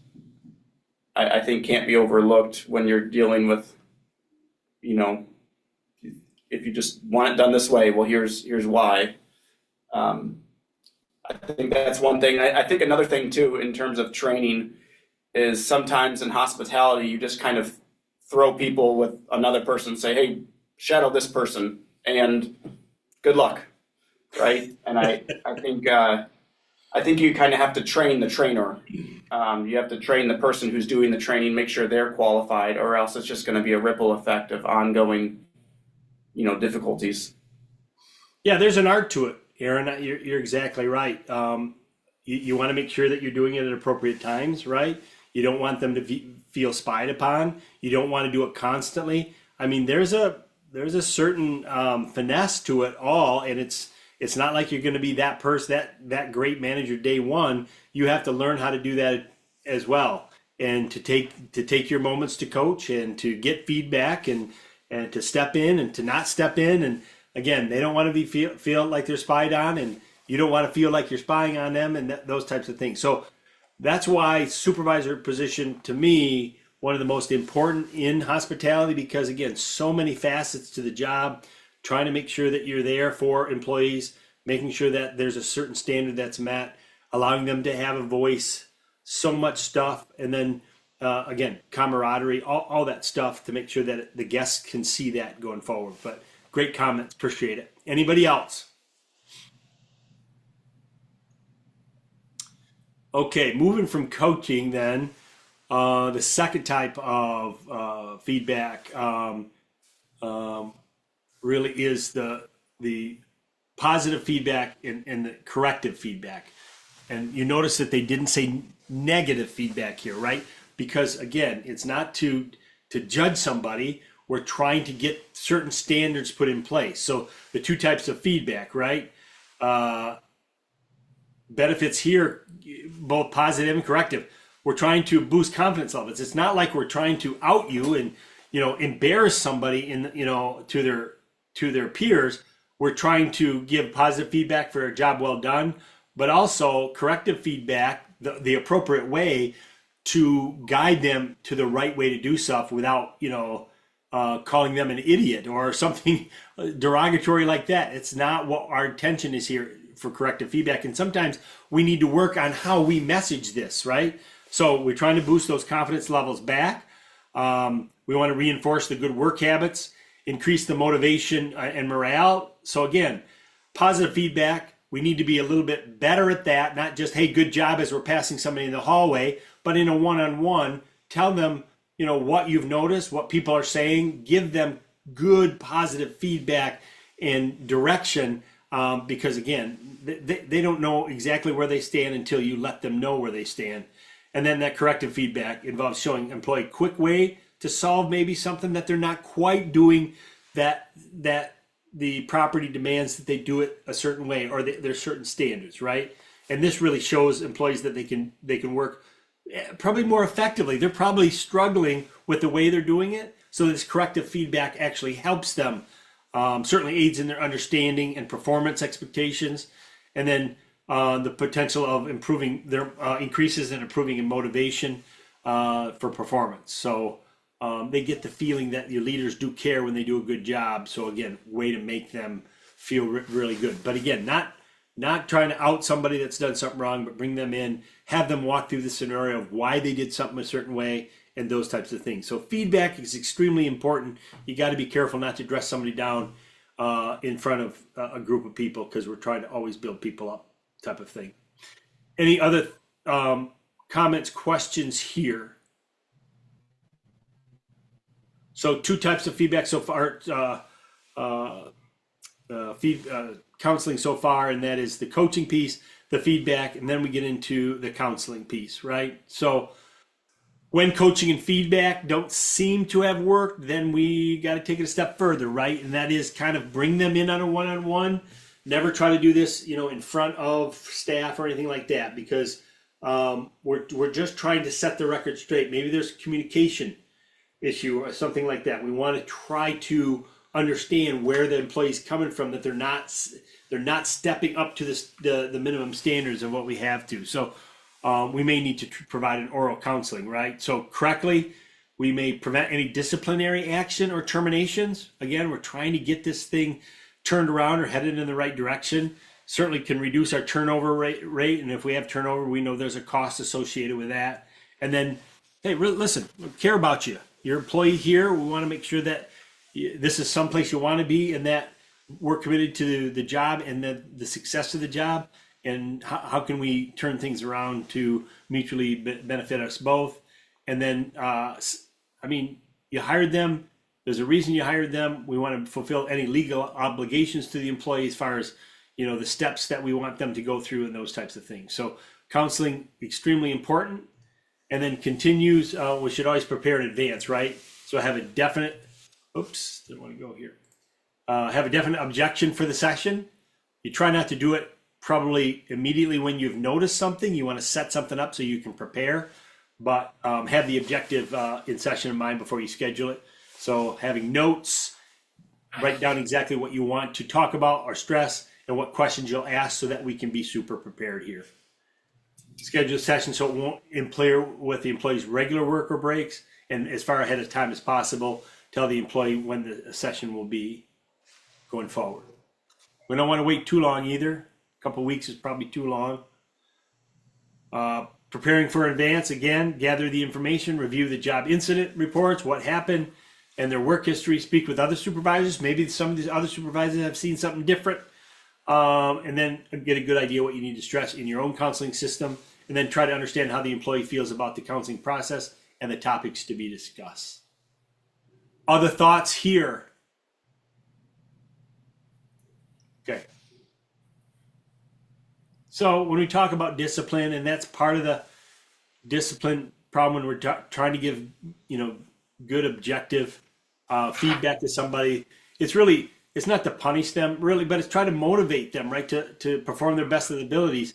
I think, can't be overlooked when you're dealing with, if you just want it done this way, well, here's why. I think that's one thing. I think another thing too, in terms of training, is sometimes in hospitality, you just kind of throw people with another person, say, hey, shadow this person and good luck, right? And I think you kind of have to train the trainer. You have to train the person who's doing the training, make sure they're qualified, or else it's just going to be a ripple effect of ongoing, difficulties. Yeah, there's an art to it, Aaron. You're exactly right. You want to make sure that you're doing it at appropriate times, right? You don't want them to feel spied upon. You don't want to do it constantly. I mean, there's a certain finesse to it all, and it's not like you're going to be that great manager day one. You have to learn how to do that as well. and to take your moments to coach and to get feedback and to step in and to not step in. And again, they don't want to be feel like they're spied on, and you don't want to feel like you're spying on them, and those types of things. So that's why supervisor position, to me, one of the most important in hospitality, because again, so many facets to the job, trying to make sure that you're there for employees, making sure that there's a certain standard that's met, allowing them to have a voice, so much stuff. And then again, camaraderie, all that stuff to make sure that the guests can see that going forward. But great comments, appreciate it. Anybody else? Okay, moving from coaching then, the second type of feedback really is the positive feedback and the corrective feedback. And you notice that they didn't say negative feedback here, right? Because again, it's not to judge somebody. We're trying to get certain standards put in place. So the two types of feedback, right? Benefits here, both positive and corrective. We're trying to boost confidence levels. It's not like we're trying to out you and embarrass somebody to their peers. We're trying to give positive feedback for a job well done, but also corrective feedback the appropriate way to guide them to the right way to do stuff without calling them an idiot or something derogatory like that. It's not what our intention is here for corrective feedback. And sometimes we need to work on how we message this, right? So we're trying to boost those confidence levels back. We want to reinforce the good work habits, increase the motivation and morale. So again, positive feedback, we need to be a little bit better at that, not just, hey, good job as we're passing somebody in the hallway, but in a one-on-one, tell them, what you've noticed, what people are saying, give them good positive feedback and direction, because again, they don't know exactly where they stand until you let them know where they stand. And then that corrective feedback involves showing employee quick way to solve maybe something that they're not quite doing, that the property demands that they do it a certain way, or there's certain standards, right? And this really shows employees that they can work probably more effectively. They're probably struggling with the way they're doing it. So this corrective feedback actually helps them, certainly aids in their understanding and performance expectations. And then the potential of improving their increases in improving in motivation for performance. So they get the feeling that your leaders do care when they do a good job. So again, way to make them feel really good. But again, not trying to out somebody that's done something wrong, but bring them in, have them walk through the scenario of why they did something a certain way and those types of things. So feedback is extremely important. You got to be careful not to dress somebody down in front of a group of people, because we're trying to always build people up, type of thing. Any other comments, questions here? So two types of feedback so far, counseling so far, and that is the coaching piece, the feedback, and then we get into the counseling piece, right? So when coaching and feedback don't seem to have worked, then we got to take it a step further, right? And that is kind of bring them in on a one-on-one. Never try to do this, in front of staff or anything like that, because we're just trying to set the record straight. Maybe there's a communication issue or something like that. We want to try to understand where the employee's coming from, that they're not stepping up to the minimum standards of what we have to. So we may need to provide an oral counseling, right? So correctly, we may prevent any disciplinary action or terminations. Again, we're trying to get this thing turned around or headed in the right direction. Certainly can reduce our turnover rate. And if we have turnover, we know there's a cost associated with that. And then, hey, listen, we care about you. Your employee here, we want to make sure that this is someplace you want to be, and that we're committed to the job and the success of the job, and how can we turn things around to mutually benefit us both. And then, you hired them. There's a reason you hired them. We want to fulfill any legal obligations to the employee as far as, the steps that we want them to go through and those types of things. So counseling, extremely important. And then continues, we should always prepare in advance, right? So have a definite, didn't want to go here. Have a definite objection for the session. You try not to do it probably immediately when you've noticed something. You want to set something up so you can prepare. but have the objective in session in mind before you schedule it. So having notes, write down exactly what you want to talk about or stress and what questions you'll ask so that we can be super prepared here. Schedule a session so it won't interfere with the employee's regular work or breaks, and as far ahead of time as possible, tell the employee when the session will be going forward. We don't want to wait too long either. A couple of weeks is probably too long. Preparing for advance, again, gather the information, review the job incident reports, what happened, and their work history, speak with other supervisors. Maybe some of these other supervisors have seen something different, and then get a good idea what you need to stress in your own counseling system, and then try to understand how the employee feels about the counseling process and the topics to be discussed. Other thoughts here? Okay. So when we talk about discipline, and that's part of the discipline problem when we're trying to give, good objective feedback to somebody, it's not to punish them really, but it's try to motivate them, right, to perform their best of their abilities.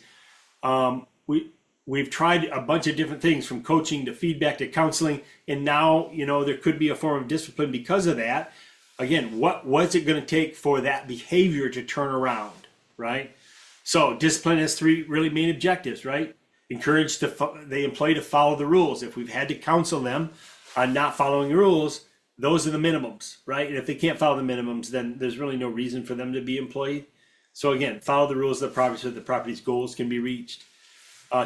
We've tried a bunch of different things from coaching to feedback to counseling, and now there could be a form of discipline because of that. Again, what's it going to take for that behavior to turn around, right? So discipline has three really main objectives, right? Encourage the employee to follow the rules. If we've had to counsel them on not following the rules, those are the minimums, right? And if they can't follow the minimums, then there's really no reason for them to be employed. So again, follow the rules of the property so that the property's goals can be reached.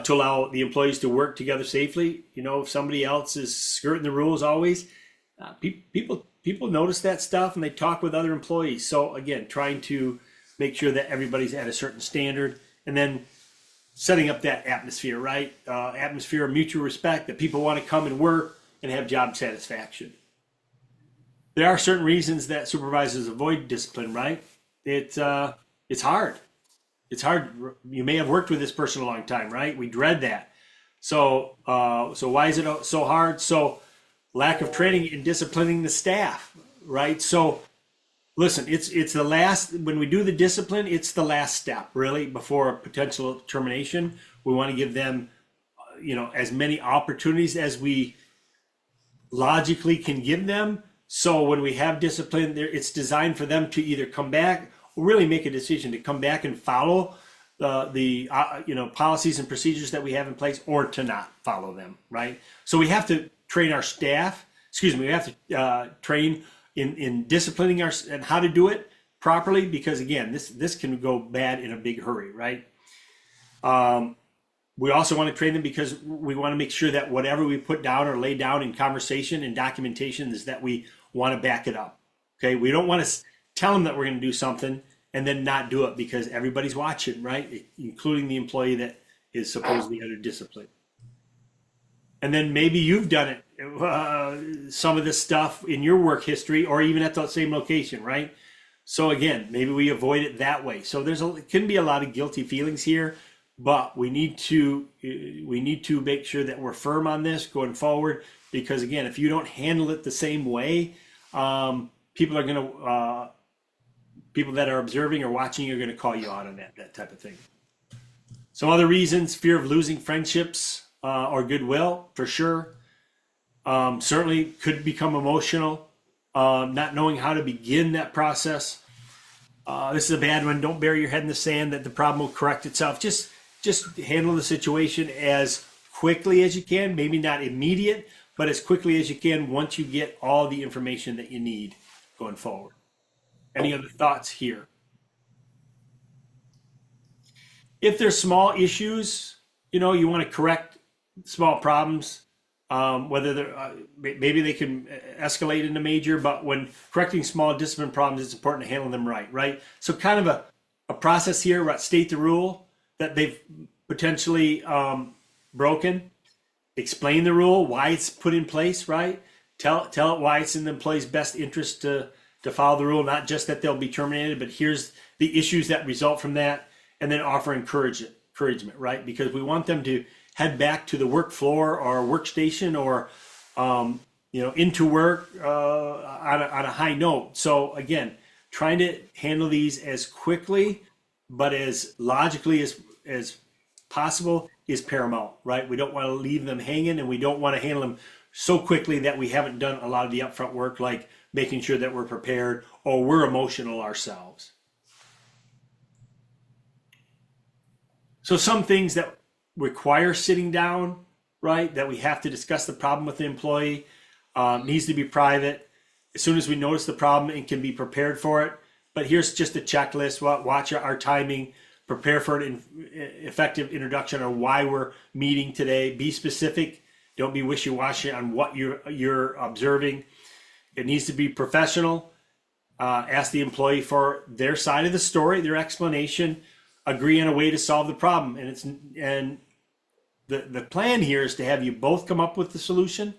To allow the employees to work together safely. If somebody else is skirting the rules always, people notice that stuff and they talk with other employees. So again, trying to make sure that everybody's at a certain standard, and then setting up that atmosphere, right? Atmosphere of mutual respect, that people want to come and work and have job satisfaction. There are certain reasons that supervisors avoid discipline, right? It's hard. It's hard. You may have worked with this person a long time, right? We dread that. So why is it so hard? So lack of training in disciplining the staff, right? So listen, it's the last, when we do the discipline, it's the last step really before potential termination. We want to give them, as many opportunities as we logically can give them. So when we have discipline there, it's designed for them to either come back or really make a decision to come back and follow the policies and procedures that we have in place, or to not follow them, right? So we have to train our staff, we have to train in disciplining our and how to do it properly, because again, this can go bad in a big hurry, right? We also want to train them because we want to make sure that whatever we put down or lay down in conversation and documentation is that we want to back it up. Okay, we don't want to tell them that we're going to do something and then not do it because everybody's watching, right? Including the employee that is supposedly under discipline. And then maybe you've done it, some of this stuff in your work history or even at the same location, right? So again, maybe we avoid it that way. So it can be a lot of guilty feelings here, but we need to make sure that we're firm on this going forward, because again, if you don't handle it the same way, people that are observing or watching are going to call you out on that type of thing. Some other reasons: fear of losing friendships or goodwill, for sure. Certainly could become emotional, not knowing how to begin that process. This is a bad one. Don't bury your head in the sand that the problem will correct itself. Just handle the situation as quickly as you can, maybe not immediate, but as quickly as you can once you get all the information that you need going forward. Any other thoughts here? If there's small issues, you want to correct small problems, whether they're, maybe they can escalate into major, but when correcting small discipline problems, it's important to handle them right? So kind of a process here, right? State the rule that they've potentially broken, explain the rule, why it's put in place, right? Tell it why it's in the employee's best interest to follow the rule, not just that they'll be terminated, but here's the issues that result from that, and then offer encouragement, right? Because we want them to head back to the work floor or workstation or, into work on a high note. So again, trying to handle these as quickly, but as logically as possible is paramount, right? We don't want to leave them hanging, and we don't want to handle them so quickly that we haven't done a lot of the upfront work, like making sure that we're prepared or we're emotional ourselves. So some things that require sitting down, right, that we have to discuss the problem with the employee, needs to be private. As soon as we notice the problem and can be prepared for it. But here's just a checklist. Watch our timing. Prepare for an effective introduction on why we're meeting today. Be specific. Don't be wishy-washy on what you're observing. It needs to be professional. Ask the employee for their side of the story, their explanation. Agree on a way to solve the problem. And the plan here is to have you both come up with the solution.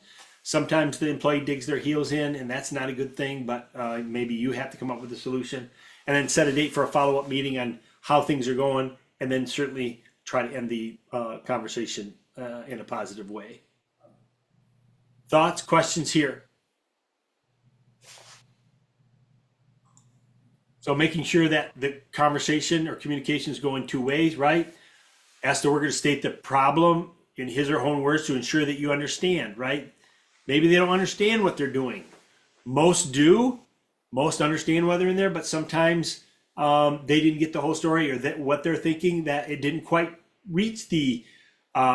Sometimes the employee digs their heels in, and that's not a good thing, but maybe you have to come up with a solution. And then set a date for a follow-up meeting on how things are going, and then certainly try to end the conversation in a positive way. Thoughts, questions here? So making sure that the conversation or communication is going two ways, right? Ask the worker to state the problem in his or her own words to ensure that you understand, right? Maybe they don't understand what they're doing. Most do. Most understand why they're in there, but sometimes they didn't get the whole story, or that what they're thinking, that it didn't quite reach the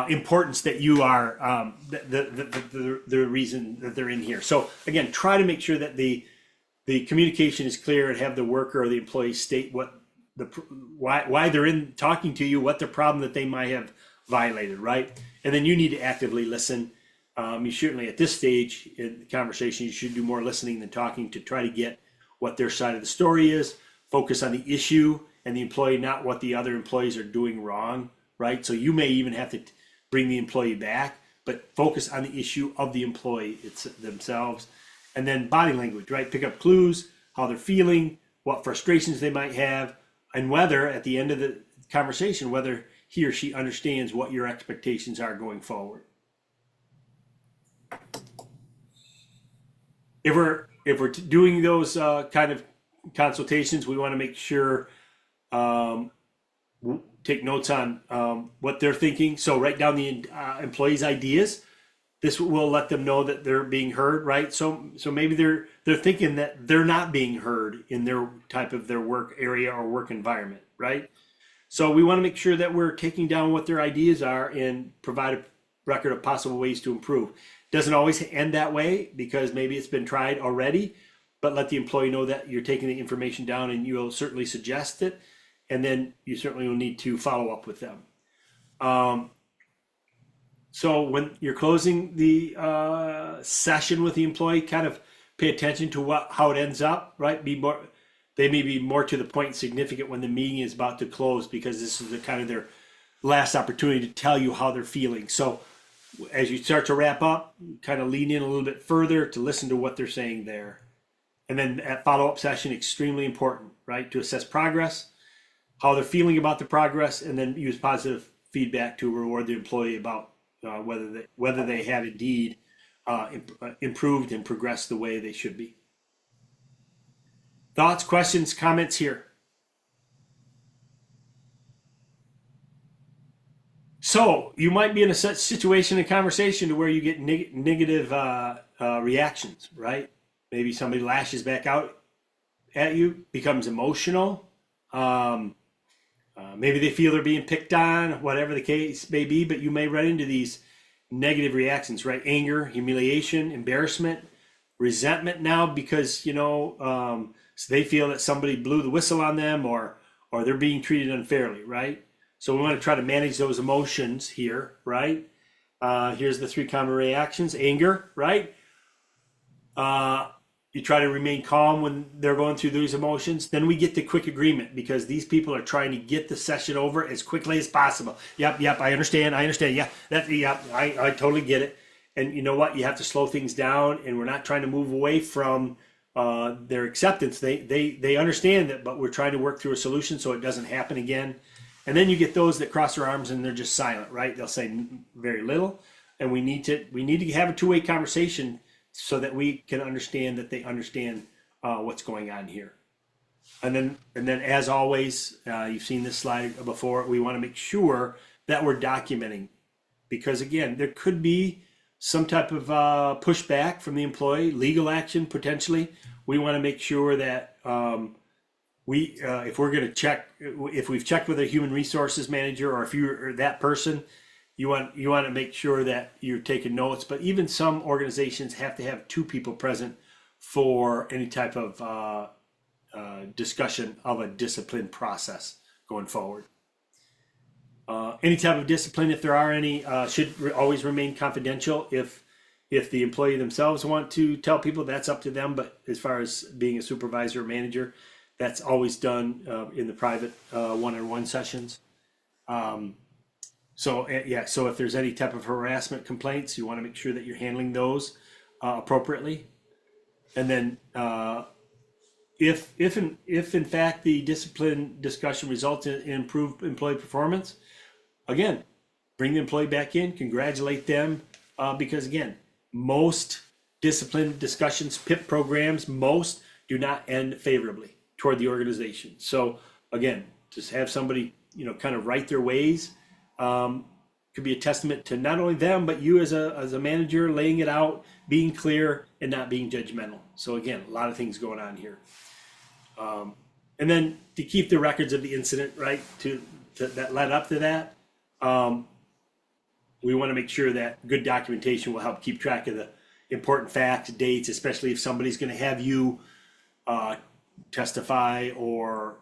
importance that you are the reason that they're in here. So again, try to make sure that the communication is clear, and have the worker or the employee state what why they're in talking to you, what the problem that they might have violated, right? And then you need to actively listen. You certainly, at this stage in the conversation, you should do more listening than talking to try to get what their side of the story is. Focus on the issue and the employee, not what the other employees are doing wrong, right? So you may even have to bring the employee back, but focus on the issue of the employee themselves. And then body language, right? Pick up clues, how they're feeling, what frustrations they might have, and whether at the end of the conversation, whether he or she understands what your expectations are going forward. If we're doing those kind of consultations, we want to make sure take notes on what they're thinking. So write down the employees' ideas. This will let them know that they're being heard, right? So maybe they're thinking that they're not being heard in their type of their work area or work environment, right? So we want to make sure that we're taking down what their ideas are and provide a record of possible ways to improve. Doesn't always end that way, because maybe it's been tried already, but let the employee know that you're taking the information down, and you'll certainly suggest it, and then you certainly will need to follow up with them. So when you're closing the session with the employee, kind of pay attention to how it ends up, right? They may be more to the point and significant when the meeting is about to close, because this is kind of their last opportunity to tell you how they're feeling. So as you start to wrap up, kind of lean in a little bit further to listen to what they're saying there. And then at follow-up session, extremely important, right? To assess progress, how they're feeling about the progress, and then use positive feedback to reward the employee about whether they have indeed improved and progressed the way they should be. Thoughts, questions, comments here? So you might be in a situation, a conversation, to where you get negative reactions, right? Maybe somebody lashes back out at you, becomes emotional. Maybe they feel they're being picked on, whatever the case may be, but you may run into these negative reactions, right? Anger, humiliation, embarrassment, resentment now because, so they feel that somebody blew the whistle on them, or they're being treated unfairly, right? So we want to try to manage those emotions here, right? Here's the 3 common reactions. Anger, right? You try to remain calm when they're going through these emotions. Then we get the quick agreement, because these people are trying to get the session over as quickly as possible. Yep, I understand. Yeah, I totally get it. And you know what? You have to slow things down, and we're not trying to move away from their acceptance. They understand that, but we're trying to work through a solution so it doesn't happen again. And then you get those that cross their arms and they're just silent, right? They'll say very little, and we need to have a two-way conversation so that we can understand that they understand what's going on here. And then as always, you've seen this slide before, we want to make sure that we're documenting. Because again, there could be some type of pushback from the employee, legal action potentially. We want to make sure that if we're going to check, if we've checked with a human resources manager, or if you're that person, you want to make sure that you're taking notes. But even some organizations have to have 2 people present for any type of discussion of a discipline process going forward. Any type of discipline, if there are any, should always remain confidential. If the employee themselves want to tell people, that's up to them. But as far as being a supervisor or manager, that's always done in the private one-on-one sessions. So if there's any type of harassment complaints, you want to make sure that you're handling those appropriately. And then if in fact the discipline discussion results in improved employee performance, again, bring the employee back in, congratulate them, because again, most discipline discussions, PIP programs, most do not end favorably toward the organization. So again, just have somebody, kind of right their ways, could be a testament to not only them, but you as a manager, laying it out, being clear and not being judgmental. So again, a lot of things going on here. And then to keep the records of the incident, right, to that led up to that. We want to make sure that good documentation will help keep track of the important facts, dates, especially if somebody's going to have you testify, or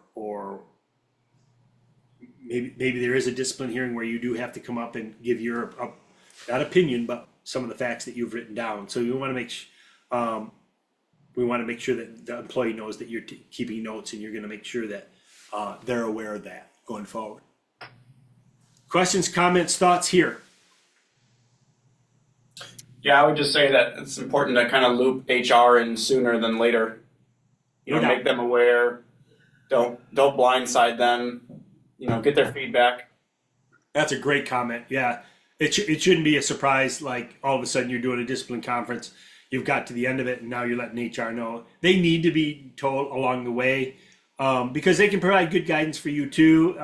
maybe there is a discipline hearing where you do have to come up and give your not opinion, but some of the facts that you've written down. So we want to make sure that the employee knows that you're keeping notes, and you're going to make sure that they're aware of that going forward. Questions, comments, thoughts here? Yeah, I would just say that it's important to kind of loop HR in sooner than later. Make them aware. Don't blindside them. Get their feedback. That's a great comment. Yeah, it shouldn't be a surprise. Like all of a sudden you're doing a discipline conference, you've got to the end of it, and now you're letting HR know. They need to be told along the way, because they can provide good guidance for you too.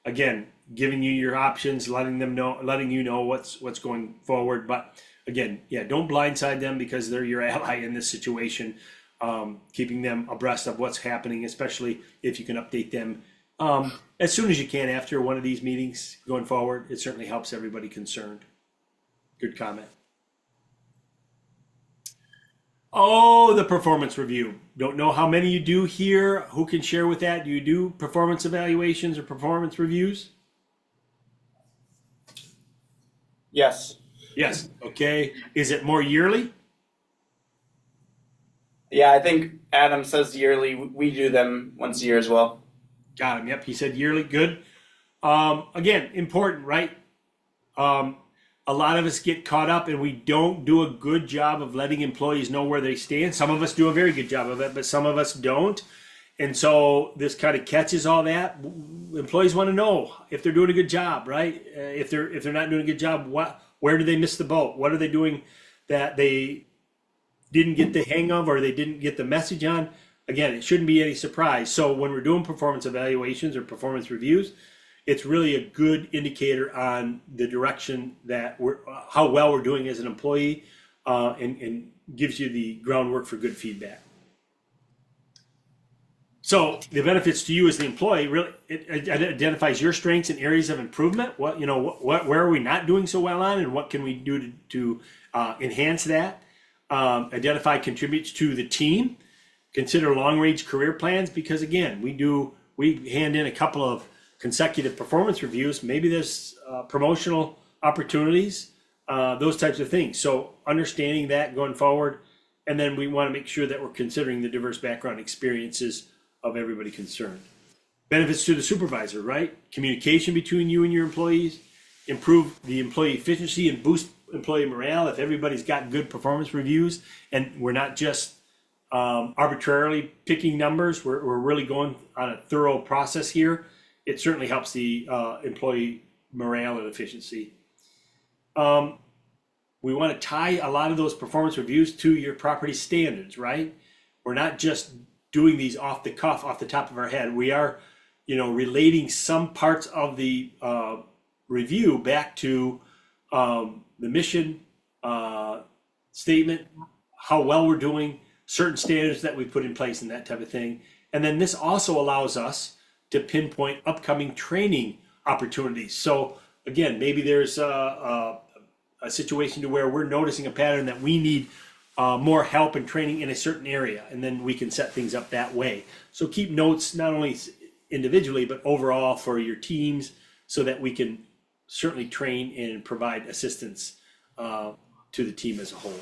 Again, giving you your options, letting you know what's going forward. But again, don't blindside them, because they're your ally in this situation. Keeping them abreast of what's happening, especially if you can update them as soon as you can after one of these meetings going forward. It certainly helps everybody concerned. Good comment. Oh, the performance review. Don't know how many you do here. Who can share with that? Do you do performance evaluations or performance reviews? Yes. Yes. Okay. Is it more yearly? Yeah, I think Adam says yearly. We do them once a year as well. Got him. Yep. He said yearly. Good. Again, important, right? A lot of us get caught up and we don't do a good job of letting employees know where they stand. Some of us do a very good job of it, but some of us don't. And so this kind of catches all that. Employees want to know if they're doing a good job, right? If they're not doing a good job, where did they miss the boat? What are they doing that they didn't get the hang of, or they didn't get the message on? Again, it shouldn't be any surprise. So when we're doing performance evaluations or performance reviews, it's really a good indicator on the direction that how well we're doing as an employee, and gives you the groundwork for good feedback. So the benefits to you as the employee, really, it identifies your strengths and areas of improvement. Where are we not doing so well on, and what can we do to enhance that? Contributes to the team. Consider long-range career plans, because again, we hand in a couple of consecutive performance reviews. Maybe there's promotional opportunities, those types of things. So understanding that going forward, and then we want to make sure that we're considering the diverse background experiences of everybody concerned. Benefits to the supervisor, right? Communication between you and your employees, improve the employee efficiency and boost employee morale if everybody's got good performance reviews, and we're not just arbitrarily picking numbers. We're really going on a thorough process here. It certainly helps the employee morale and efficiency. We want to tie a lot of those performance reviews to your property standards, right? We're not just doing these off the cuff, off the top of our head. We are, relating some parts of the review back to the mission statement, how well we're doing, certain standards that we put in place and that type of thing. And then this also allows us to pinpoint upcoming training opportunities. So again, maybe there's a situation to where we're noticing a pattern that we need more help and training in a certain area, and then we can set things up that way. So keep notes not only individually, but overall for your teams, so that we can certainly train and provide assistance to the team as a whole.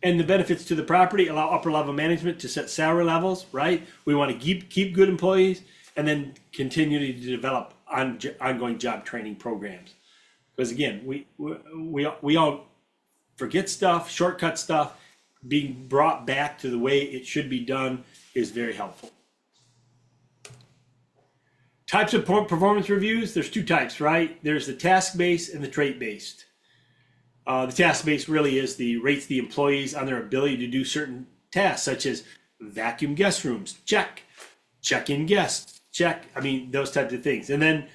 And the benefits to the property allow upper level management to set salary levels, right? We want to keep good employees and then continue to develop ongoing job training programs. Because again, we all forget stuff, shortcut stuff. Being brought back to the way it should be done is very helpful. Types of performance reviews, there's two types, right? There's the task-based and the trait-based. The task-based really is rates the employees on their ability to do certain tasks, such as vacuum guest rooms, check in guests, check. I mean, those types of things. And then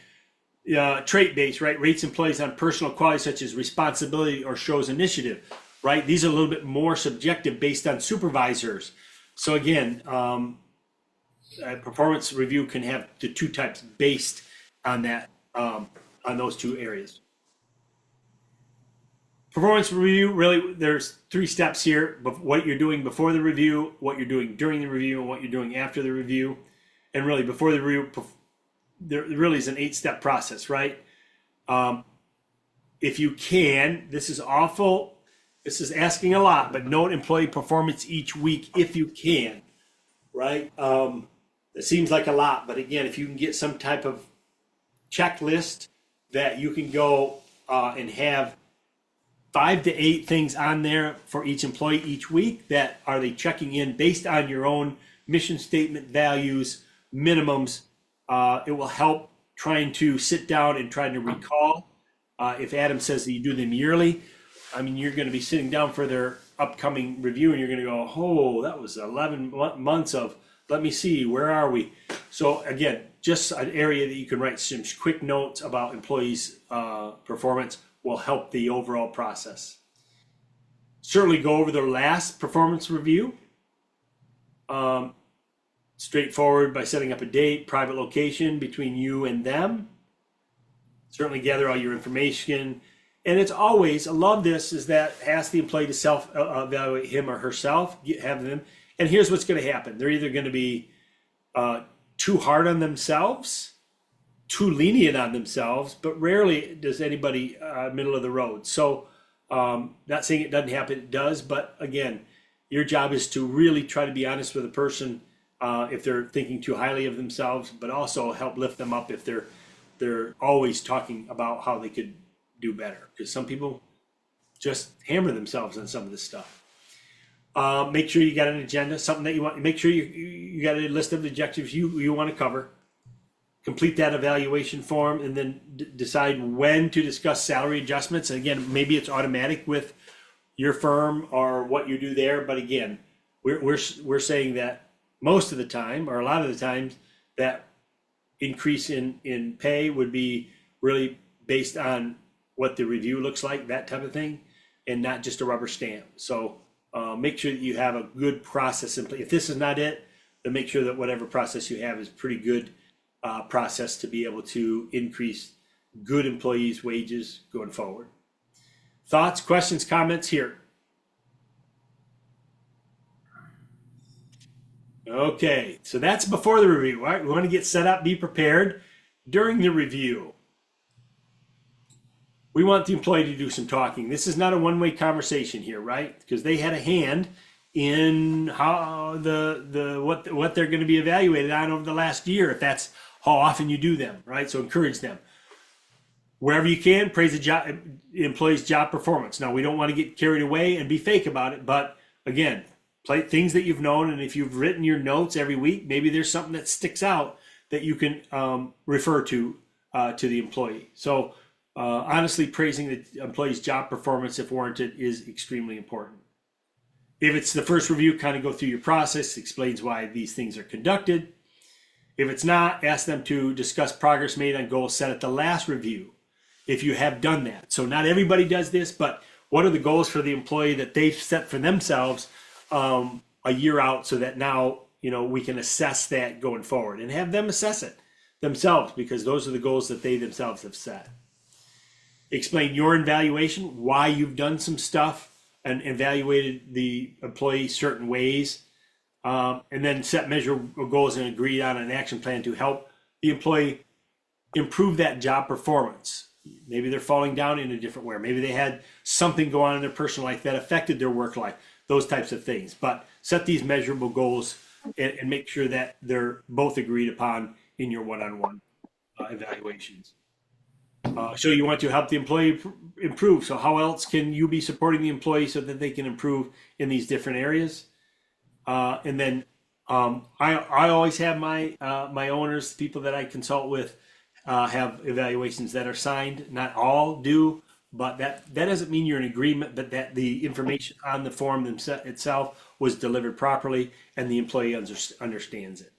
trait-based, right, rates employees on personal qualities such as responsibility or shows initiative, right? These are a little bit more subjective based on supervisors. So again, a performance review can have the two types based on that, on those two areas. Performance review, really, there's 3 steps here: what you're doing before the review, what you're doing during the review, and what you're doing after the review. And really, before the review, there really is an 8-step process, right? If you can, this is asking a lot, but note employee performance each week if you can, right? It seems like a lot, but again, if you can get some type of checklist that you can go and have 5 to 8 things on there for each employee each week that are they checking in based on your own mission statement, values, minimums. It will help trying to sit down and trying to recall. If Adam says that you do them yearly, I mean, you're going to be sitting down for their upcoming review and you're going to go, oh, that was 11 months of, let me see, where are we? So again, just an area that you can write some quick notes about employees' performance will help the overall process. Certainly go over their last performance review. Straightforward by setting up a date, private location between you and them. Certainly gather all your information. And it's always, I love this, is that ask the employee to self-evaluate him or herself, have them. And here's what's going to happen. They're either going to be too hard on themselves, too lenient on themselves, but rarely does anybody middle of the road. So not saying it doesn't happen, it does. But again, your job is to really try to be honest with a person if they're thinking too highly of themselves, but also help lift them up if they're always talking about how they could do better. Because some people just hammer themselves on some of this stuff. Make sure you got an agenda, something that you want. Make sure you got a list of objectives you want to cover. Complete that evaluation form, and then decide when to discuss salary adjustments. And again, maybe it's automatic with your firm or what you do there. But again, we're saying that most of the time, or a lot of the times, that increase in pay would be really based on what the review looks like, that type of thing, and not just a rubber stamp. So make sure that you have a good process in place. If this is not it, then make sure that whatever process you have is pretty good process to be able to increase good employees' wages going forward. Thoughts, questions, comments here? Okay, so that's before the review, right? We want to get set up, be prepared. During the review, we want the employee to do some talking. This is not a one-way conversation here, right? Because they had a hand in how what they're going to be evaluated on over the last year, if that's how often you do them, right? So encourage them. Wherever you can, praise the employee's job performance. Now, we don't want to get carried away and be fake about it, but again, play things that you've known, and if you've written your notes every week, maybe there's something that sticks out that you can refer to the employee. So honestly, praising the employee's job performance, if warranted, is extremely important. If it's the first review, kind of go through your process, explains why these things are conducted. If it's not, ask them to discuss progress made on goals set at the last review, if you have done that. So not everybody does this, but what are the goals for the employee that they've set for themselves a year out, so that now, we can assess that going forward and have them assess it themselves, because those are the goals that they themselves have set. Explain your evaluation, why you've done some stuff and evaluated the employee certain ways, and then set measurable goals and agree on an action plan to help the employee improve that job performance. Maybe they're falling down in a different way. Maybe they had something go on in their personal life that affected their work life, those types of things. But set these measurable goals and make sure that they're both agreed upon in your one-on-one evaluations. So you want to help the employee improve. So how else can you be supporting the employee so that they can improve in these different areas? And then I always have my owners, people that I consult with, have evaluations that are signed. Not all do, but that doesn't mean you're in agreement, but that the information on the form itself was delivered properly and the employee understands it.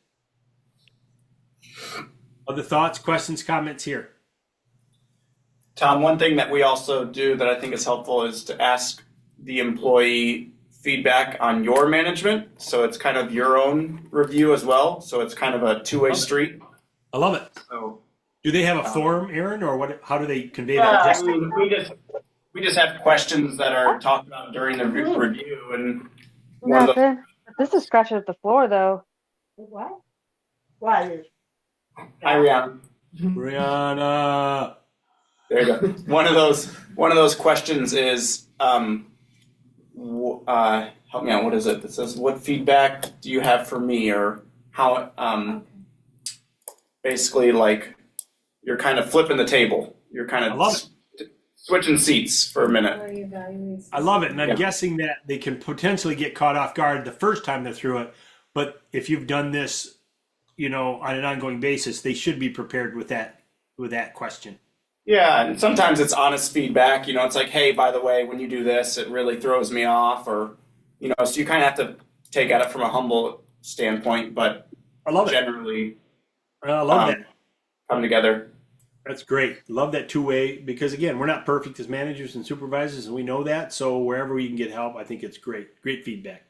Other thoughts, questions, comments here? Tom, one thing that we also do that I think is helpful is to ask the employee feedback on your management. So it's kind of your own review as well. So it's kind of a two-way street. I love it. So do they have a form, Aaron, or what? How do they convey yeah, that? I mean, we just have questions that are talked about during the review, and this is scratching at the floor, though. What? Why? hi, Rihanna. Brianna. There you go. One of those questions is, help me out. What is it? It says, "What feedback do you have for me?" Or how, basically, like you're kind of flipping the table. You're kind I love of switching seats for a minute. I love it, and I'm guessing that they can potentially get caught off guard the first time they're through it. But if you've done this, on an ongoing basis, they should be prepared with that question. Yeah, and sometimes it's honest feedback. It's like, hey, by the way, when you do this, it really throws me off, or so you kind of have to take at it from a humble standpoint, but I love it. generally, I love that. come together. That's great. Love that two-way, because again, we're not perfect as managers and supervisors, and we know that. So wherever we can get help, I think it's great. Great feedback.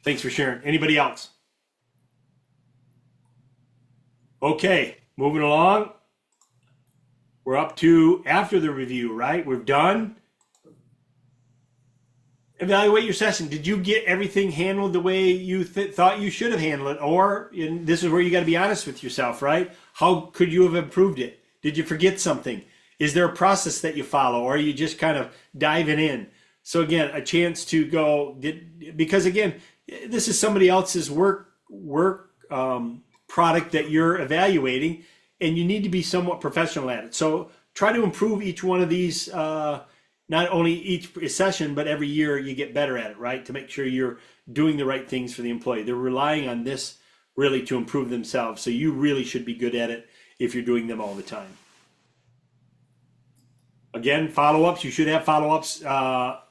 Thanks for sharing. Anybody else? Okay, moving along. We're up to after the review, right? We're done. Evaluate your session. Did you get everything handled the way you thought you should have handled it? Or, and this is where you got to be honest with yourself, right? How could you have improved it? Did you forget something? Is there a process that you follow, or are you just kind of diving in? So again, a chance to go, because again, this is somebody else's work product that you're evaluating, and you need to be somewhat professional at it. So try to improve each one of these, not only each session, but every year you get better at it, right? To make sure you're doing the right things for the employee. They're relying on this really to improve themselves. So you really should be good at it if you're doing them all the time. Again, follow-ups, you should have follow-ups, not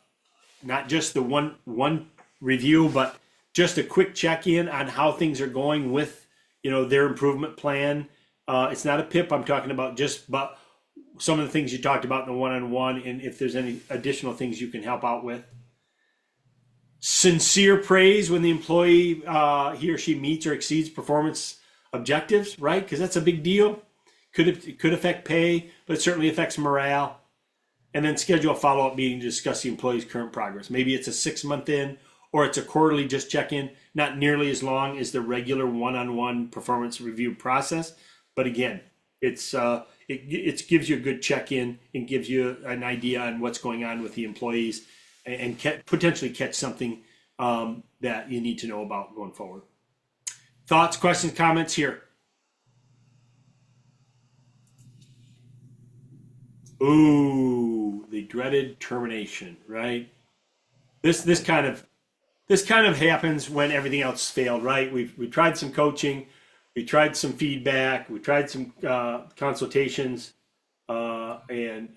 just the one review, but just a quick check-in on how things are going with, their improvement plan. It's not a PIP I'm talking about, but some of the things you talked about in the one-on-one, and if there's any additional things you can help out with. Sincere praise when the employee, he or she meets or exceeds performance objectives, right? Because that's a big deal. Could affect pay, but it certainly affects morale. And then schedule a follow-up meeting to discuss the employee's current progress. Maybe it's a 6-month in, or it's a quarterly just check-in, not nearly as long as the regular one-on-one performance review process. But again, it gives you a good check-in and gives you an idea on what's going on with the employees, and potentially catch something that you need to know about going forward. Thoughts, questions, comments here? Ooh, the dreaded termination, right? This kind of happens when everything else failed, right? We tried some coaching, we tried some feedback, we tried some consultations, and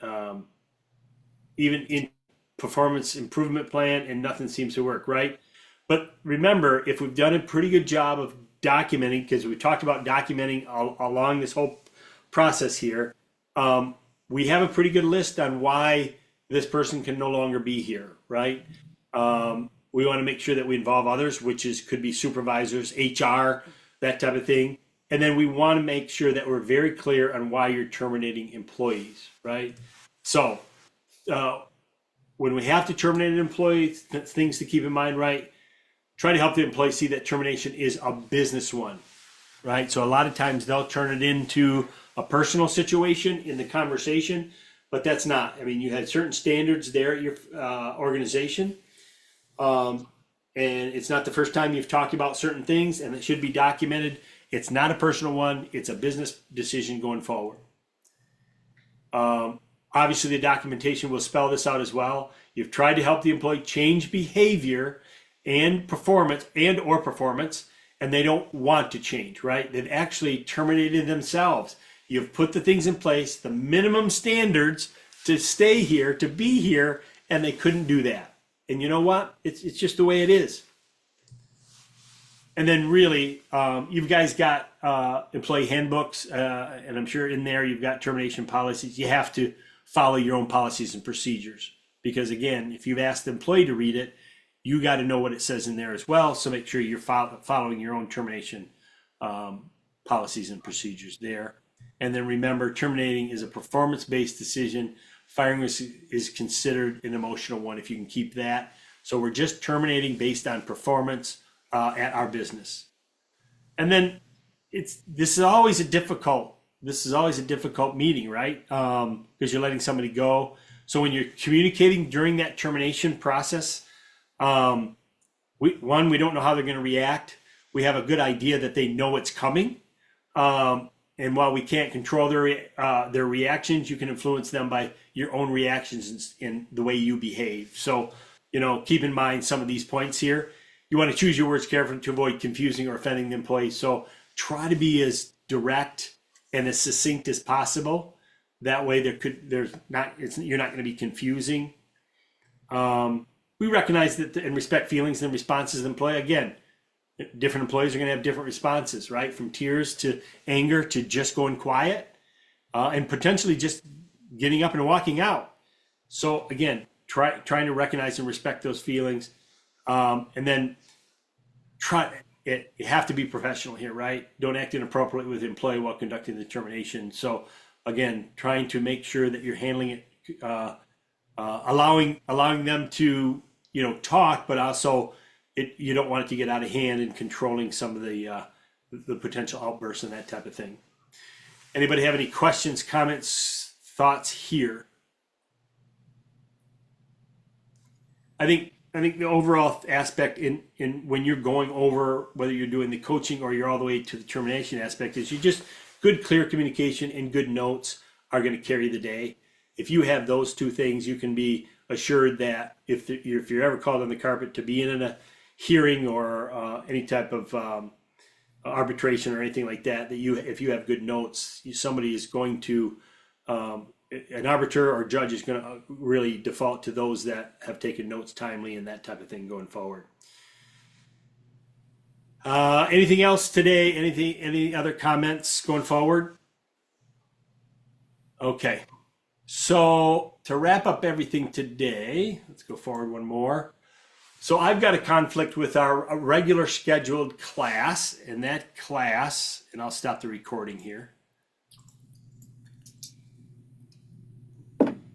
even in performance improvement plan, and nothing seems to work, right? But remember, if we've done a pretty good job of documenting, because we talked about documenting along this whole process here, we have a pretty good list on why this person can no longer be here, right? We want to make sure that we involve others, could be supervisors, HR, that type of thing. And then we want to make sure that we're very clear on why you're terminating employees, right? So when we have to terminate an employee, things to keep in mind, right? Try to help the employee see that termination is a business one, right? So a lot of times they'll turn it into a personal situation in the conversation, but that's not. I mean, you had certain standards there at your organization. And it's not the first time you've talked about certain things, and it should be documented. It's not a personal one. It's a business decision going forward. Obviously, the documentation will spell this out as well. You've tried to help the employee change behavior and performance, and they don't want to change, right? They've actually terminated themselves. You've put the things in place, the minimum standards to stay here, to be here, and they couldn't do that. And you know what? It's just the way it is. And then really, you guys got employee handbooks, and I'm sure in there you've got termination policies. You have to follow your own policies and procedures. Because again, if you've asked the employee to read it, you got to know what it says in there as well. So make sure you're following your own termination policies and procedures there. And then remember, terminating is a performance-based decision. Firing is considered an emotional one, if you can keep that. So we're just terminating based on performance at our business. And then this is always a difficult meeting, right? Because you're letting somebody go. So when you're communicating during that termination process, we don't know how they're going to react. We have a good idea that they know it's coming. And while we can't control their reactions, you can influence them by your own reactions in the way you behave. So, keep in mind some of these points here. You want to choose your words carefully to avoid confusing or offending the employee. So try to be as direct and as succinct as possible. That way you're not going to be confusing. We recognize that and respect feelings and responses of the employee. Again, different employees are going to have different responses, right? From tears to anger to just going quiet and potentially just getting up and walking out. So again, trying to recognize and respect those feelings. And then you have to be professional here, right? Don't act inappropriately with the employee while conducting the termination. So again, trying to make sure that you're handling it, allowing them to, talk, but also you don't want it to get out of hand and controlling some of the potential outbursts and that type of thing. Anybody have any questions, comments, thoughts here? I think the overall aspect in when you're going over, whether you're doing the coaching or you're all the way to the termination aspect, is good, clear communication and good notes are going to carry the day. If you have those two things, you can be assured that if you're ever called on the carpet to be in a hearing or any type of arbitration or anything like that, if you have good notes, somebody is going to, an arbiter or judge is going to really default to those that have taken notes timely and that type of thing going forward. Anything else today? Any other comments going forward? Okay. So to wrap up everything today, let's go forward one more. So I've got a conflict with our regular scheduled class, and that class, and I'll stop the recording here.